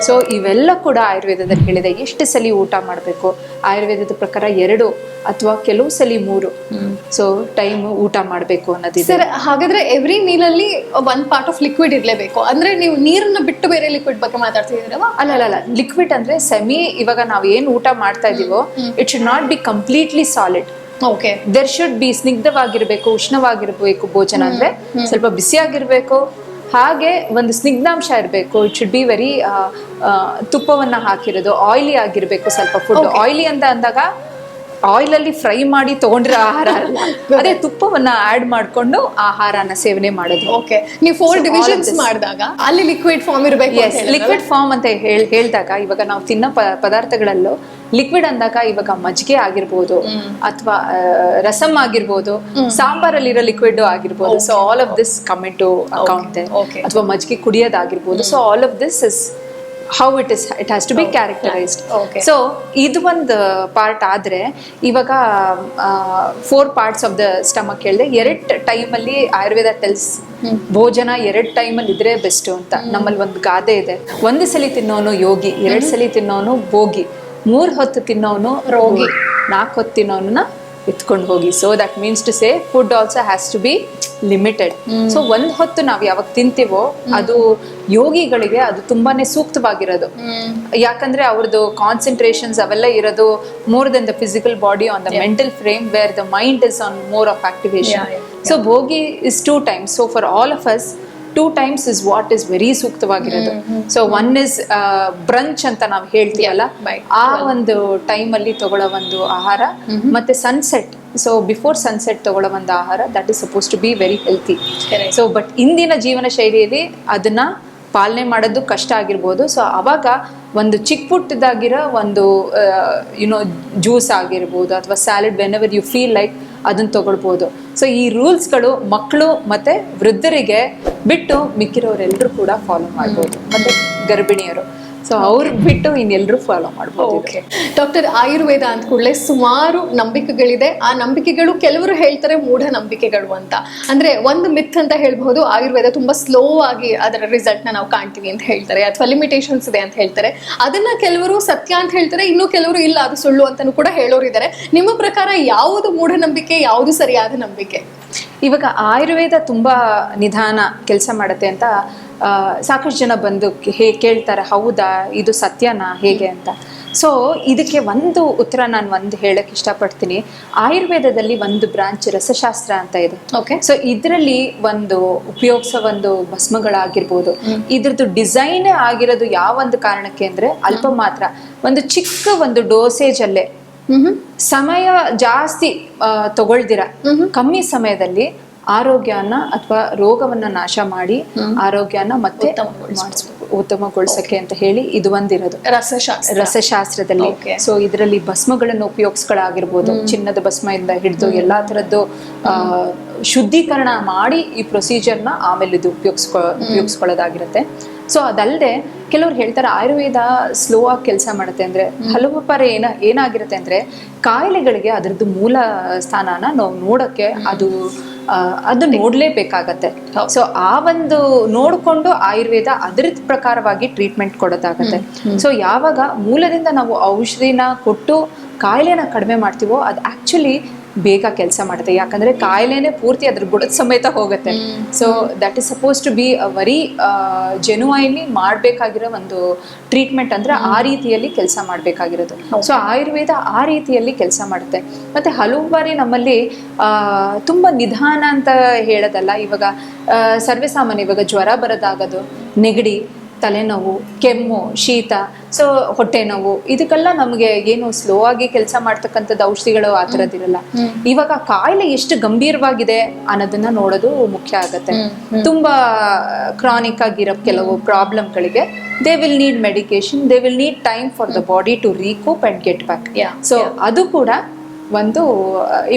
ಸೊ ಇವೆಲ್ಲ ಕೂಡ ಆಯುರ್ವೇದದಲ್ಲಿ ಹೇಳಿದೆ. ಎಷ್ಟು ಸಲ ಊಟ ಮಾಡಬೇಕು, ಆಯುರ್ವೇದದ ಪ್ರಕಾರ 2 ಅಥವಾ ಕೆಲವು ಸಲ 3 ಸೊ ಟೈಮ್ ಊಟ ಮಾಡಬೇಕು ಅನ್ನೋದಿದೆ. ಸರ್, ಹಾಗಾದ್ರೆ ಎವ್ರಿ ಮೀಲ್ ಅಲ್ಲಿ 1 part ಆಫ್ ಲಿಕ್ವಿಡ್ ಇರ್ಲೇಬೇಕು ಅಂದ್ರೆ ನೀವು ನೀರನ್ನ ಬಿಟ್ಟು ಬೇರೆ ಲಿಕ್ವಿಡ್ ಬಗ್ಗೆ ಮಾತಾಡ್ತಿದ್ದೀರಲ್ಲ? ಅಲ್ಲ, ಲಿಕ್ವಿಡ್ ಅಂದ್ರೆ ಸೆಮಿ, ಇವಾಗ ನಾವ್ ಏನ್ ಊಟ ಮಾಡ್ತಾ ಇದೀವೋ it should not be completely solid. There should be ಸ್ನಿಗ್ಧವಾಗಿರ್ಬೇಕು, ಉಷ್ಣವಾಗಿರ್ಬೇಕು. ಭೋಜನ ಅಂದ್ರೆ ಸ್ವಲ್ಪ ಬಿಸಿಯಾಗಿರ್ಬೇಕು, ಹಾಗೆ ಒಂದು ಸ್ನಿಗ್ಧಾಂಶ ಇರಬೇಕು. ಇಟ್ ಶುಡ್ ಬಿ ವೆರಿ ತುಪ್ಪವನ್ನ ಹಾಕಿರೋದು, ಆಯಿಲಿ ಆಗಿರ್ಬೇಕು ಸ್ವಲ್ಪ ಫುಡ್. ಆಯಿಲಿ ಅಂತ ಅಂದಾಗ ಆಯಿಲ್ ಅಲ್ಲಿ ಫ್ರೈ ಮಾಡಿ ತಗೊಂಡ್ರೆ ಆಹಾರ ಅಲ್ಲ, ಅದೇ ತುಪ್ಪವನ್ನ ಆಡ್ ಮಾಡ್ಕೊಂಡು ಆಹಾರನ ಸೇವನೆ ಮಾಡೋದು. ನೀವು 4 divisions ಮಾಡಿದಾಗ ಅಲ್ಲಿ ಲಿಕ್ವಿಡ್ ಫಾರ್ಮ್ ಇರಬೇಕು. ಲಿಕ್ವಿಡ್ ಫಾರ್ಮ್ ಅಂತ ಹೇಳಿದಾಗ ಇವಾಗ ನಾವು ತಿನ್ನೋ ಪದಾರ್ಥಗಳಲ್ಲೂ ಲಿಕ್ವಿಡ್ ಅಂದಾಗ ಇವಾಗ ಮಜ್ಜಿಗೆ ಆಗಿರ್ಬೋದು, ಅಥವಾ ರಸಮ್ ಆಗಿರ್ಬೋದು, ಸಾಂಬಾರಲ್ಲಿರೋ ಲಿಕ್ವಿಡ್ ಆಗಿರ್ಬೋದು. So all of this come into account. ಅಥವಾ ಮಜ್ಜಿಗೆ ಕುಡಿಯೋದಾಗಿರ್ಬೋದು. So all of this is how it has to be characterized. So ಇದು ಒಂದು ಪಾರ್ಟ್ ಆದ್ರೆ ಇವಾಗ 4 parts of the stomach ಹೇಳಿದೆ. 2 ಟೈಮ್ ಅಲ್ಲಿ ಆಯುರ್ವೇದ ಟೆಲ್ಸ್ ಭೋಜನ 2 ಟೈಮ್ ಅಲ್ಲಿ ಇದ್ರೆ ಬೆಸ್ಟ್ ಅಂತ. ನಮ್ಮಲ್ಲಿ ಒಂದು ಗಾದೆ ಇದೆ, 1 ಸಲ ತಿನ್ನೋನು ಯೋಗಿ, 2 ಸಲ ತಿನ್ನೋನು ಭೋಗಿ, 3 ಹೊತ್ತು ತಿನ್ನೋನು ರೋಗಿ, 4 ಹೊತ್ತು ತಿನ್ನೋನ ಎತ್ಕೊಂಡು ಹೋಗಿ. So that means to say food also has to be limited. So ಒಂದ್ ಹೊತ್ತು ನಾವ್ ಯಾವಾಗ ತಿಂತೀವೋ ಅದು ಯೋಗಿಗಳಿಗೆ ಅದು ತುಂಬಾನೇ ಸೂಕ್ತವಾಗಿರೋದು. ಯಾಕಂದ್ರೆ ಅವ್ರದ್ದು ಕಾನ್ಸಂಟ್ರೇಷನ್ಸ್ ಅವೆಲ್ಲ ಇರೋದು more than the physical body on the mental frame where the mind is on more of activation. So bhogi is 2 times. So for all of us 2 times is what is very ಸೂಕ್ತವಾಗಿರೋದು. So one is brunch ಅಂತ ನಾವು ಹೇಳ್ತೀವಲ್ಲ, ಆ ಒಂದು time ಅಲ್ಲಿ ತಗೊಳ್ಳೋ ಒಂದು ಆಹಾರ, ಮತ್ತೆ ಸನ್ಸೆಟ್. ಸೊ ಬಿಫೋರ್ ಸನ್ಸೆಟ್ ತಗೊಳ್ಳೋ ಒಂದು ಆಹಾರ, that is suppose to be very healthy. So but ಇಂದಿನ ಜೀವನ ಶೈಲಿಯಲ್ಲಿ ಅದನ್ನ ಪಾಲನೆ ಮಾಡೋದು ಕಷ್ಟ ಆಗಿರ್ಬೋದು. ಸೊ ಅವಾಗ ಒಂದು ಚಿಕ್ಕ ಪುಟ್ಟದಾಗಿರೋ ಒಂದು ಯುನೋ ಜ್ಯೂಸ್ ಆಗಿರ್ಬೋದು ಅಥವಾ salad, whenever you feel like ಅದನ್ನ ತಗೊಳ್ಬೋದು. ಸೊ ಈ ರೂಲ್ಸ್ಗಳು ಮಕ್ಕಳು ಮತ್ತೆ ವೃದ್ಧರಿಗೆ ಬಿಟ್ಟು ಮಿಕ್ಕಿರೋರೆಲ್ಲರೂ ಕೂಡ ಫಾಲೋ ಮಾಡ್ಬೋದು, ಮತ್ತೆ ಗರ್ಭಿಣಿಯರು. ಸೊ ಅವ್ರು ಬಿಟ್ಟು ಇನ್ನೆಲ್ಲರೂ ಫಾಲೋ ಮಾಡ್ಬೋದು. ಓಕೆ ಡಾಕ್ಟರ್, ಆಯುರ್ವೇದ ಅಂದ ಕೂಡಲೇ ಸುಮಾರು ನಂಬಿಕೆಗಳಿದೆ. ಆ ನಂಬಿಕೆಗಳು ಕೆಲವರು ಹೇಳ್ತಾರೆ ಮೂಢನಂಬಿಕೆಗಳು ಅಂತ. ಅಂದ್ರೆ ಒಂದು ಮಿತ್ ಅಂತ ಹೇಳ್ಬಹುದು, ಆಯುರ್ವೇದ ತುಂಬಾ ಸ್ಲೋ ಆಗಿ ಅದರ ರಿಸಲ್ಟ್ ನಾವು ಕಾಣ್ತೀವಿ ಅಂತ ಹೇಳ್ತಾರೆ, ಅಥವಾ ಲಿಮಿಟೇಷನ್ಸ್ ಇದೆ ಅಂತ ಹೇಳ್ತಾರೆ. ಅದನ್ನ ಕೆಲವರು ಸತ್ಯ ಅಂತ ಹೇಳ್ತಾರೆ, ಇನ್ನು ಕೆಲವರು ಇಲ್ಲ ಅದು ಸುಳ್ಳು ಅಂತಾನು ಕೂಡ ಹೇಳೋರಿದ್ದಾರೆ. ನಿಮ್ಮ ಪ್ರಕಾರ ಯಾವುದು ಮೂಢನಂಬಿಕೆ, ಯಾವುದು ಸರಿಯಾದ ನಂಬಿಕೆ? ಇವಾಗ ಆಯುರ್ವೇದ ತುಂಬಾ ನಿಧಾನ ಕೆಲಸ ಮಾಡುತ್ತೆ ಅಂತ ಸಾಕಷ್ಟು ಜನ ಬಂದು ಕೇಳ್ತಾರೆ, ಹೌದಾ ಇದು ಸತ್ಯನಾ ಹೇಗೆ ಅಂತ. ಸೊ ಇದಕ್ಕೆ ಒಂದು ಉತ್ತರ ನಾನು ಹೇಳಕ್ ಇಷ್ಟಪಡ್ತೀನಿ. ಆಯುರ್ವೇದದಲ್ಲಿ ಒಂದು ಬ್ರಾಂಚ್ ರಸಶಾಸ್ತ್ರ ಅಂತ ಇದೆ. ಓಕೆ. ಸೊ ಇದರಲ್ಲಿ ಒಂದು ಉಪಯೋಗಿಸೋ ಒಂದು ಭಸ್ಮಗಳಾಗಿರ್ಬೋದು, ಇದ್ರದ್ದು ಡಿಸೈನ್ ಆಗಿರೋದು ಯಾವ ಒಂದು ಕಾರಣಕ್ಕೆ ಅಂದ್ರೆ ಅಲ್ಪ ಮಾತ್ರ, ಒಂದು ಚಿಕ್ಕ ಒಂದು ಡೋಸೇಜ್ ಅಲ್ಲೇ ಸಮಯ ಜಾಸ್ತಿ ತಗೊಳ್ದಿರ ಕಮ್ಮಿ ಸಮಯದಲ್ಲಿ ಆರೋಗ್ಯನ ಅಥವಾ ರೋಗವನ್ನ ನಾಶ ಮಾಡಿ ಆರೋಗ್ಯನ ಮತ್ತೆ ಉತ್ತಮಗೊಳಿಸಕ್ಕೆ ಅಂತ ಹೇಳಿ ಇದು ಒಂದಿರೋದು ರಸಶಾಸ್ತ್ರದಲ್ಲಿ. ಸೊ ಇದರಲ್ಲಿ ಭಸ್ಮಗಳನ್ನು ಉಪಯೋಗಿಸ್ಗಳಾಗಿರ್ಬೋದು, ಚಿನ್ನದ ಭಸ್ಮದಿಂದ ಹಿಡಿದು ಎಲ್ಲಾ ತರದ್ದು ಶುದ್ಧೀಕರಣ ಮಾಡಿ ಈ ಪ್ರೊಸೀಜರ್ನ ಆಮೇಲೆ ಇದು ಉಪಯೋಗಿಸ್ಕೊಳ್ಳೋದಾಗಿರುತ್ತೆ. ಸೊ ಅದಲ್ಲದೆ ಕೆಲವ್ರು ಹೇಳ್ತಾರೆ ಆಯುರ್ವೇದ ಸ್ಲೋ ಆಗಿ ಕೆಲಸ ಮಾಡುತ್ತೆ ಅಂದ್ರೆ, ಹಲವು ಪರ ಏನಾಗಿರುತ್ತೆ ಅಂದ್ರೆ ಕಾಯಿಲೆಗಳಿಗೆ ಅದರದ್ದು ಮೂಲ ಸ್ಥಾನನ ನಾವು ನೋಡಕ್ಕೆ ಅದು ನೋಡ್ಲೇಬೇಕಾಗತ್ತೆ. ಸೊ ಆ ಒಂದು ನೋಡ್ಕೊಂಡು ಆಯುರ್ವೇದ ಅದ್ರ ಪ್ರಕಾರವಾಗಿ ಟ್ರೀಟ್ಮೆಂಟ್ ಕೊಡೋದಾಗತ್ತೆ. ಸೊ ಯಾವಾಗ ಮೂಲದಿಂದ ನಾವು ಔಷಧಿನ ಕೊಟ್ಟು ಕಾಯಿಲೆನ ಕಡಿಮೆ ಮಾಡ್ತೀವೋ ಅದು ಆಕ್ಚುಲಿ ಬೇಗ ಕೆಲಸ ಮಾಡುತ್ತೆ. ಯಾಕಂದ್ರೆ ಕಾಯಿಲೆನೆ ಪೂರ್ತಿ ಅದ್ರ ಗುಣದ ಸಮೇತ ಹೋಗುತ್ತೆ. So that is suppose to be a very genuinely ಮಾಡಬೇಕಾಗಿರೋ ಒಂದು ಟ್ರೀಟ್ಮೆಂಟ್ ಅಂದ್ರೆ ಆ ರೀತಿಯಲ್ಲಿ ಕೆಲಸ ಮಾಡಬೇಕಾಗಿರೋದು. ಸೊ ಆಯುರ್ವೇದ ಆ ರೀತಿಯಲ್ಲಿ ಕೆಲಸ ಮಾಡುತ್ತೆ. ಮತ್ತೆ ಹಲವು ಬಾರಿ ನಮ್ಮಲ್ಲಿ ತುಂಬಾ ನಿಧಾನ ಅಂತ ಹೇಳೋದಲ್ಲ, ಇವಾಗ ಸರ್ವೇ ಸಾಮಾನ್ಯ, ಇವಾಗ ಜ್ವರ ಬರೋದಾಗೋದು, ನೆಗಡಿ, ತಲೆನೋವು, ಕೆಮ್ಮು, ಶೀತ, ಸೊ ಹೊಟ್ಟೆ ನೋವು, ಇದಕ್ಕೆಲ್ಲ ನಮಗೆ ಏನು ಸ್ಲೋ ಆಗಿ ಕೆಲಸ ಮಾಡ್ತಕ್ಕಂಥದ್ದು ಔಷಧಿಗಳು ಆ ಥರದ್ದಿರಲ್ಲ. ಇವಾಗ ಕಾಯಿಲೆ ಎಷ್ಟು ಗಂಭೀರವಾಗಿದೆ ಅನ್ನೋದನ್ನ ನೋಡೋದು ಮುಖ್ಯ ಆಗತ್ತೆ. ತುಂಬಾ ಕ್ರಾನಿಕ್ ಆಗಿರೋ ಕೆಲವು ಪ್ರಾಬ್ಲಮ್ಗಳಿಗೆ they will need medication, they will need time for the body to recoup and get back. So ಅದು ಕೂಡ ಒಂದು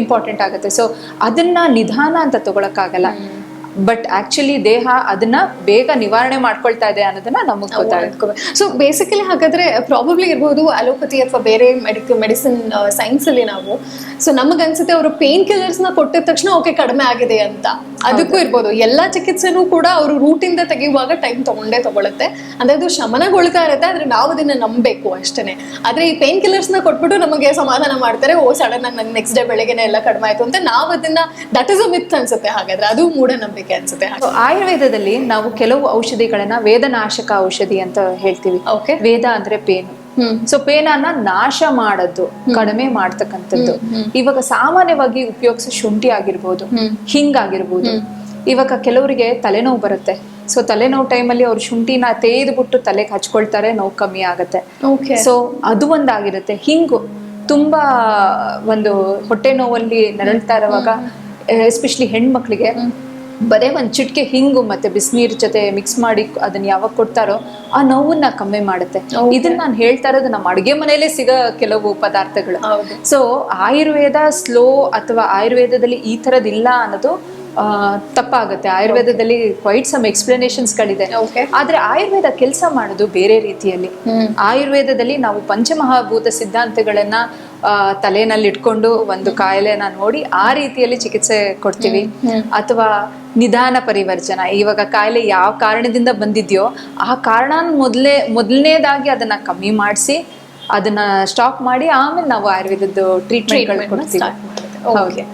ಇಂಪಾರ್ಟೆಂಟ್ ಆಗುತ್ತೆ. ಸೊ ಅದನ್ನ ನಿಧಾನ ಅಂತ ತಗೊಳಕ್ಕಾಗಲ್ಲ, ಬಟ್ ಆಕ್ಚುಲಿ ದೇಹ ಅದನ್ನ ಬೇಗ ನಿವಾರಣೆ ಮಾಡ್ಕೊಳ್ತಾ ಇದೆ ಅನ್ನೋದನ್ನ ನಮಗೆ ಗೊತ್ತಾಗುತ್ತೆ. ಸೊ ಬೇಸಿಕಲಿ ಹಾಗಾದ್ರೆ ಪ್ರಾಬಬ್ಲಿ ಇರ್ಬೋದು ಅಲೋಪತಿ ಅಥವಾ ಬೇರೆ ಮೆಡಿಸಿನ್ ಸೈನ್ಸ್ ಅಲ್ಲಿ ನಾವು, ಸೊ ನಮಗನ್ಸುತ್ತೆ ಅವರು ಪೇನ್ ಕಿಲ್ಲರ್ಸ್ ನ ಕೊಟ್ಟಿದ ತಕ್ಷಣ ಓಕೆ ಕಡಿಮೆ ಆಗಿದೆ ಅಂತ, ಅದಕ್ಕೂ ಇರ್ಬೋದು. ಎಲ್ಲಾ ಚಿಕಿತ್ಸೆನೂ ಕೂಡ ಅವರು ರೂಟಿಂದ ತೆಗೆಯುವಾಗ ಟೈಮ್ ತಗೊಳುತ್ತೆ, ಅಂದ್ರೆ ಅದು ಶಮನಗೊಳ್ತಾ ಇರುತ್ತೆ, ಆದ್ರೆ ನಾವು ಅದನ್ನ ನಂಬಬೇಕು ಅಷ್ಟೇ. ಆದ್ರೆ ಈ ಪೇನ್ ಕಿಲ್ಲರ್ಸ್ ನ ಕೊಟ್ಬಿಟ್ಟು ನಮಗೆ ಸಮಾಧಾನ ಮಾಡ್ತಾರೆ, ಓ ಸಡನ್ ಆಗಿ ನಂಗೆ ನೆಕ್ಸ್ಟ್ ಡೇ ಬೆಳಗ್ಗೆನೆ ಎಲ್ಲ ಕಡಿಮೆ ಆಯ್ತು ಅಂತ, ನಾವು ಅದನ್ನ ದಟ್ ಇಸ್ ಅ ಮಿತ್ ಅನ್ಸುತ್ತೆ. ಹಾಗಾದ್ರೆ ಅದು ಮೂಢನಂಬಿಕೆ ಅನ್ಸುತ್ತೆ. ಆಯುರ್ವೇದದಲ್ಲಿ ನಾವು ಕೆಲವು ಔಷಧಿಗಳನ್ನ ವೇದನಾಶಕ ಔಷಧಿ ಅಂತ ಹೇಳ್ತೀವಿ. ವೇದ ಅಂದ್ರೆ ಪೇನು. ಸೊ ಪೇನನ್ನ ನಾಶ ಮಾಡೋದು, ಕಡಿಮೆ ಮಾಡ್ತಕ್ಕಂಥದ್ದು. ಇವಾಗ ಸಾಮಾನ್ಯವಾಗಿ ಉಪಯೋಗಿಸೋ ಶುಂಠಿ ಆಗಿರ್ಬೋದು, ಹಿಂಗಾಗಿರ್ಬೋದು. ಇವಾಗ ಕೆಲವರಿಗೆ ತಲೆನೋವು ಬರುತ್ತೆ. ಸೊ ತಲೆನೋವು ಟೈಮಲ್ಲಿ ಅವ್ರು ಶುಂಠಿನ ತೇದ್ಬಿಟ್ಟು ತಲೆಗೆ ಹಚ್ಕೊಳ್ತಾರೆ, ನೋವು ಕಮ್ಮಿ ಆಗತ್ತೆ. ಸೊ ಅದು ಒಂದಾಗಿರುತ್ತೆ. ಹಿಂಗು ತುಂಬಾ ಒಂದು ಹೊಟ್ಟೆ ನೋವಲ್ಲಿ ನರಳ್ತಾ ಇರುವಾಗ ಎಸ್ಪೆಷಲಿ ಹೆಣ್ಮಕ್ಳಿಗೆ ಬರೇ ಒಂದು ಚಿಟಿಕೆ ಹಿಂಗು ಮತ್ತೆ ಬಿಸಿನೀರ್ ಜೊತೆ ಮಿಕ್ಸ್ ಮಾಡಿ ಅದನ್ನ ಯಾವಾಗ ಕೊಡ್ತಾರೋ ಆ ನೋವನ್ನ ಕಮ್ಮಿ ಮಾಡುತ್ತೆ. ಇದನ್ನ ನಾನು ಹೇಳ್ತಾ ಇರೋದು ನಮ್ಮ ಅಡುಗೆ ಮನೆಯಲ್ಲೇ ಸಿಗೋ ಕೆಲವು ಪದಾರ್ಥಗಳು. ಸೊ ಆಯುರ್ವೇದ ಸ್ಲೋ ಅಥವಾ ಆಯುರ್ವೇದದಲ್ಲಿ ಈ ಥರದಿಲ್ಲ ಅನ್ನೋದು ತಪ್ಪಾಗುತ್ತೆ. ಆಯುರ್ವೇದದಲ್ಲಿ ಕ್ವೈಟ್ ಸಮ್ ಎಕ್ಸ್ಪ್ಲನೇಷನ್ಸ್ಗಳಿದೆ, ಆದ್ರೆ ಆಯುರ್ವೇದ ಕೆಲಸ ಮಾಡೋದು ಬೇರೆ ರೀತಿಯಲ್ಲಿ. ಆಯುರ್ವೇದದಲ್ಲಿ ನಾವು ಪಂಚಮಹಾಭೂತ ಸಿದ್ಧಾಂತಗಳನ್ನ ತಲೆನಲ್ಲಿ ಇಟ್ಕೊಂಡು ಒಂದು ಕಾಯಿಲೆನ ನೋಡಿ ಆ ರೀತಿಯಲ್ಲಿ ಚಿಕಿತ್ಸೆ ಕೊಡ್ತೀವಿ. ಅಥವಾ ನಿಧಾನ ಪರಿವರ್ಜನ, ಇವಾಗ ಕಾಯಿಲೆ ಯಾವ ಕಾರಣದಿಂದ ಬಂದಿದ್ಯೋ ಆ ಕಾರಣ ಮೊದಲನೇದಾಗಿ ಅದನ್ನ ಕಮ್ಮಿ ಮಾಡಿಸಿ ಅದನ್ನ ಸ್ಟಾಪ್ ಮಾಡಿ ಆಮೇಲೆ ನಾವು ಆಯುರ್ವೇದದ್ದು ಟ್ರೀಟ್ಮೆಂಟ್ ಕೊಡ್ತೀವಿ.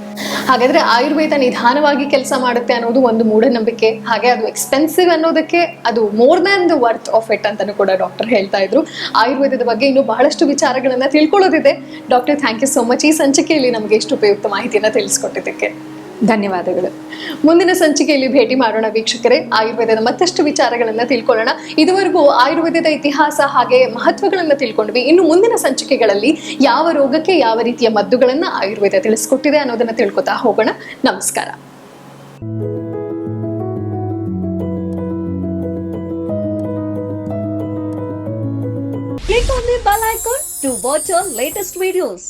ಹಾಗಾದ್ರೆ ಆಯುರ್ವೇದ ನಿಧಾನವಾಗಿ ಕೆಲಸ ಮಾಡುತ್ತೆ ಅನ್ನೋದು ಒಂದು ಮೂಢನಂಬಿಕೆ, ಹಾಗೆ ಅದು ಎಕ್ಸ್ಪೆನ್ಸಿವ್ ಅನ್ನೋದಕ್ಕೆ ಅದು more than the worth of it ಅಂತಾನು ಕೂಡ ಡಾಕ್ಟರ್ ಹೇಳ್ತಾ ಇದ್ರು. ಆಯುರ್ವೇದದ ಬಗ್ಗೆ ಇನ್ನೂ ಬಹಳಷ್ಟು ವಿಚಾರಗಳನ್ನ ತಿಳ್ಕೊಳ್ಳೋದಿದೆ. Doctor, thank you so much ಈ ಸಂಚಿಕೆಯಲ್ಲಿ ನಮಗೆ ಎಷ್ಟು ಉಪಯುಕ್ತ ಮಾಹಿತಿಯನ್ನ ತಿಳಿಸ್ಕೊಟ್ಟಿದ್ದಕ್ಕೆ. ಧನ್ಯವಾದಗಳು. ಮುಂದಿನ ಸಂಚಿಕೆಯಲ್ಲಿ ಭೇಟಿ ಮಾಡೋಣ ವೀಕ್ಷಕರೇ. ಆಯುರ್ವೇದದ ಮತ್ತಷ್ಟು ವಿಚಾರಗಳನ್ನ ತಿಳ್ಕೊಳ್ಳೋಣ. ಇದುವರೆಗೂ ಆಯುರ್ವೇದದ ಇತಿಹಾಸ ಹಾಗೆ ಮಹತ್ವಗಳನ್ನ ತಿಳ್ಕೊಂಡ್ವಿ. ಇನ್ನು ಮುಂದಿನ ಸಂಚಿಕೆಗಳಲ್ಲಿ ಯಾವ ರೋಗಕ್ಕೆ ಯಾವ ರೀತಿಯ ಮದ್ದುಗಳನ್ನ ಆಯುರ್ವೇದ ತಿಳಿಸ್ಕೊಟ್ಟಿದೆ ಅನ್ನೋದನ್ನ ತಿಳ್ಕೊತಾ ಹೋಗೋಣ. ನಮಸ್ಕಾರ. Click on the bell icon to watch our latest videos.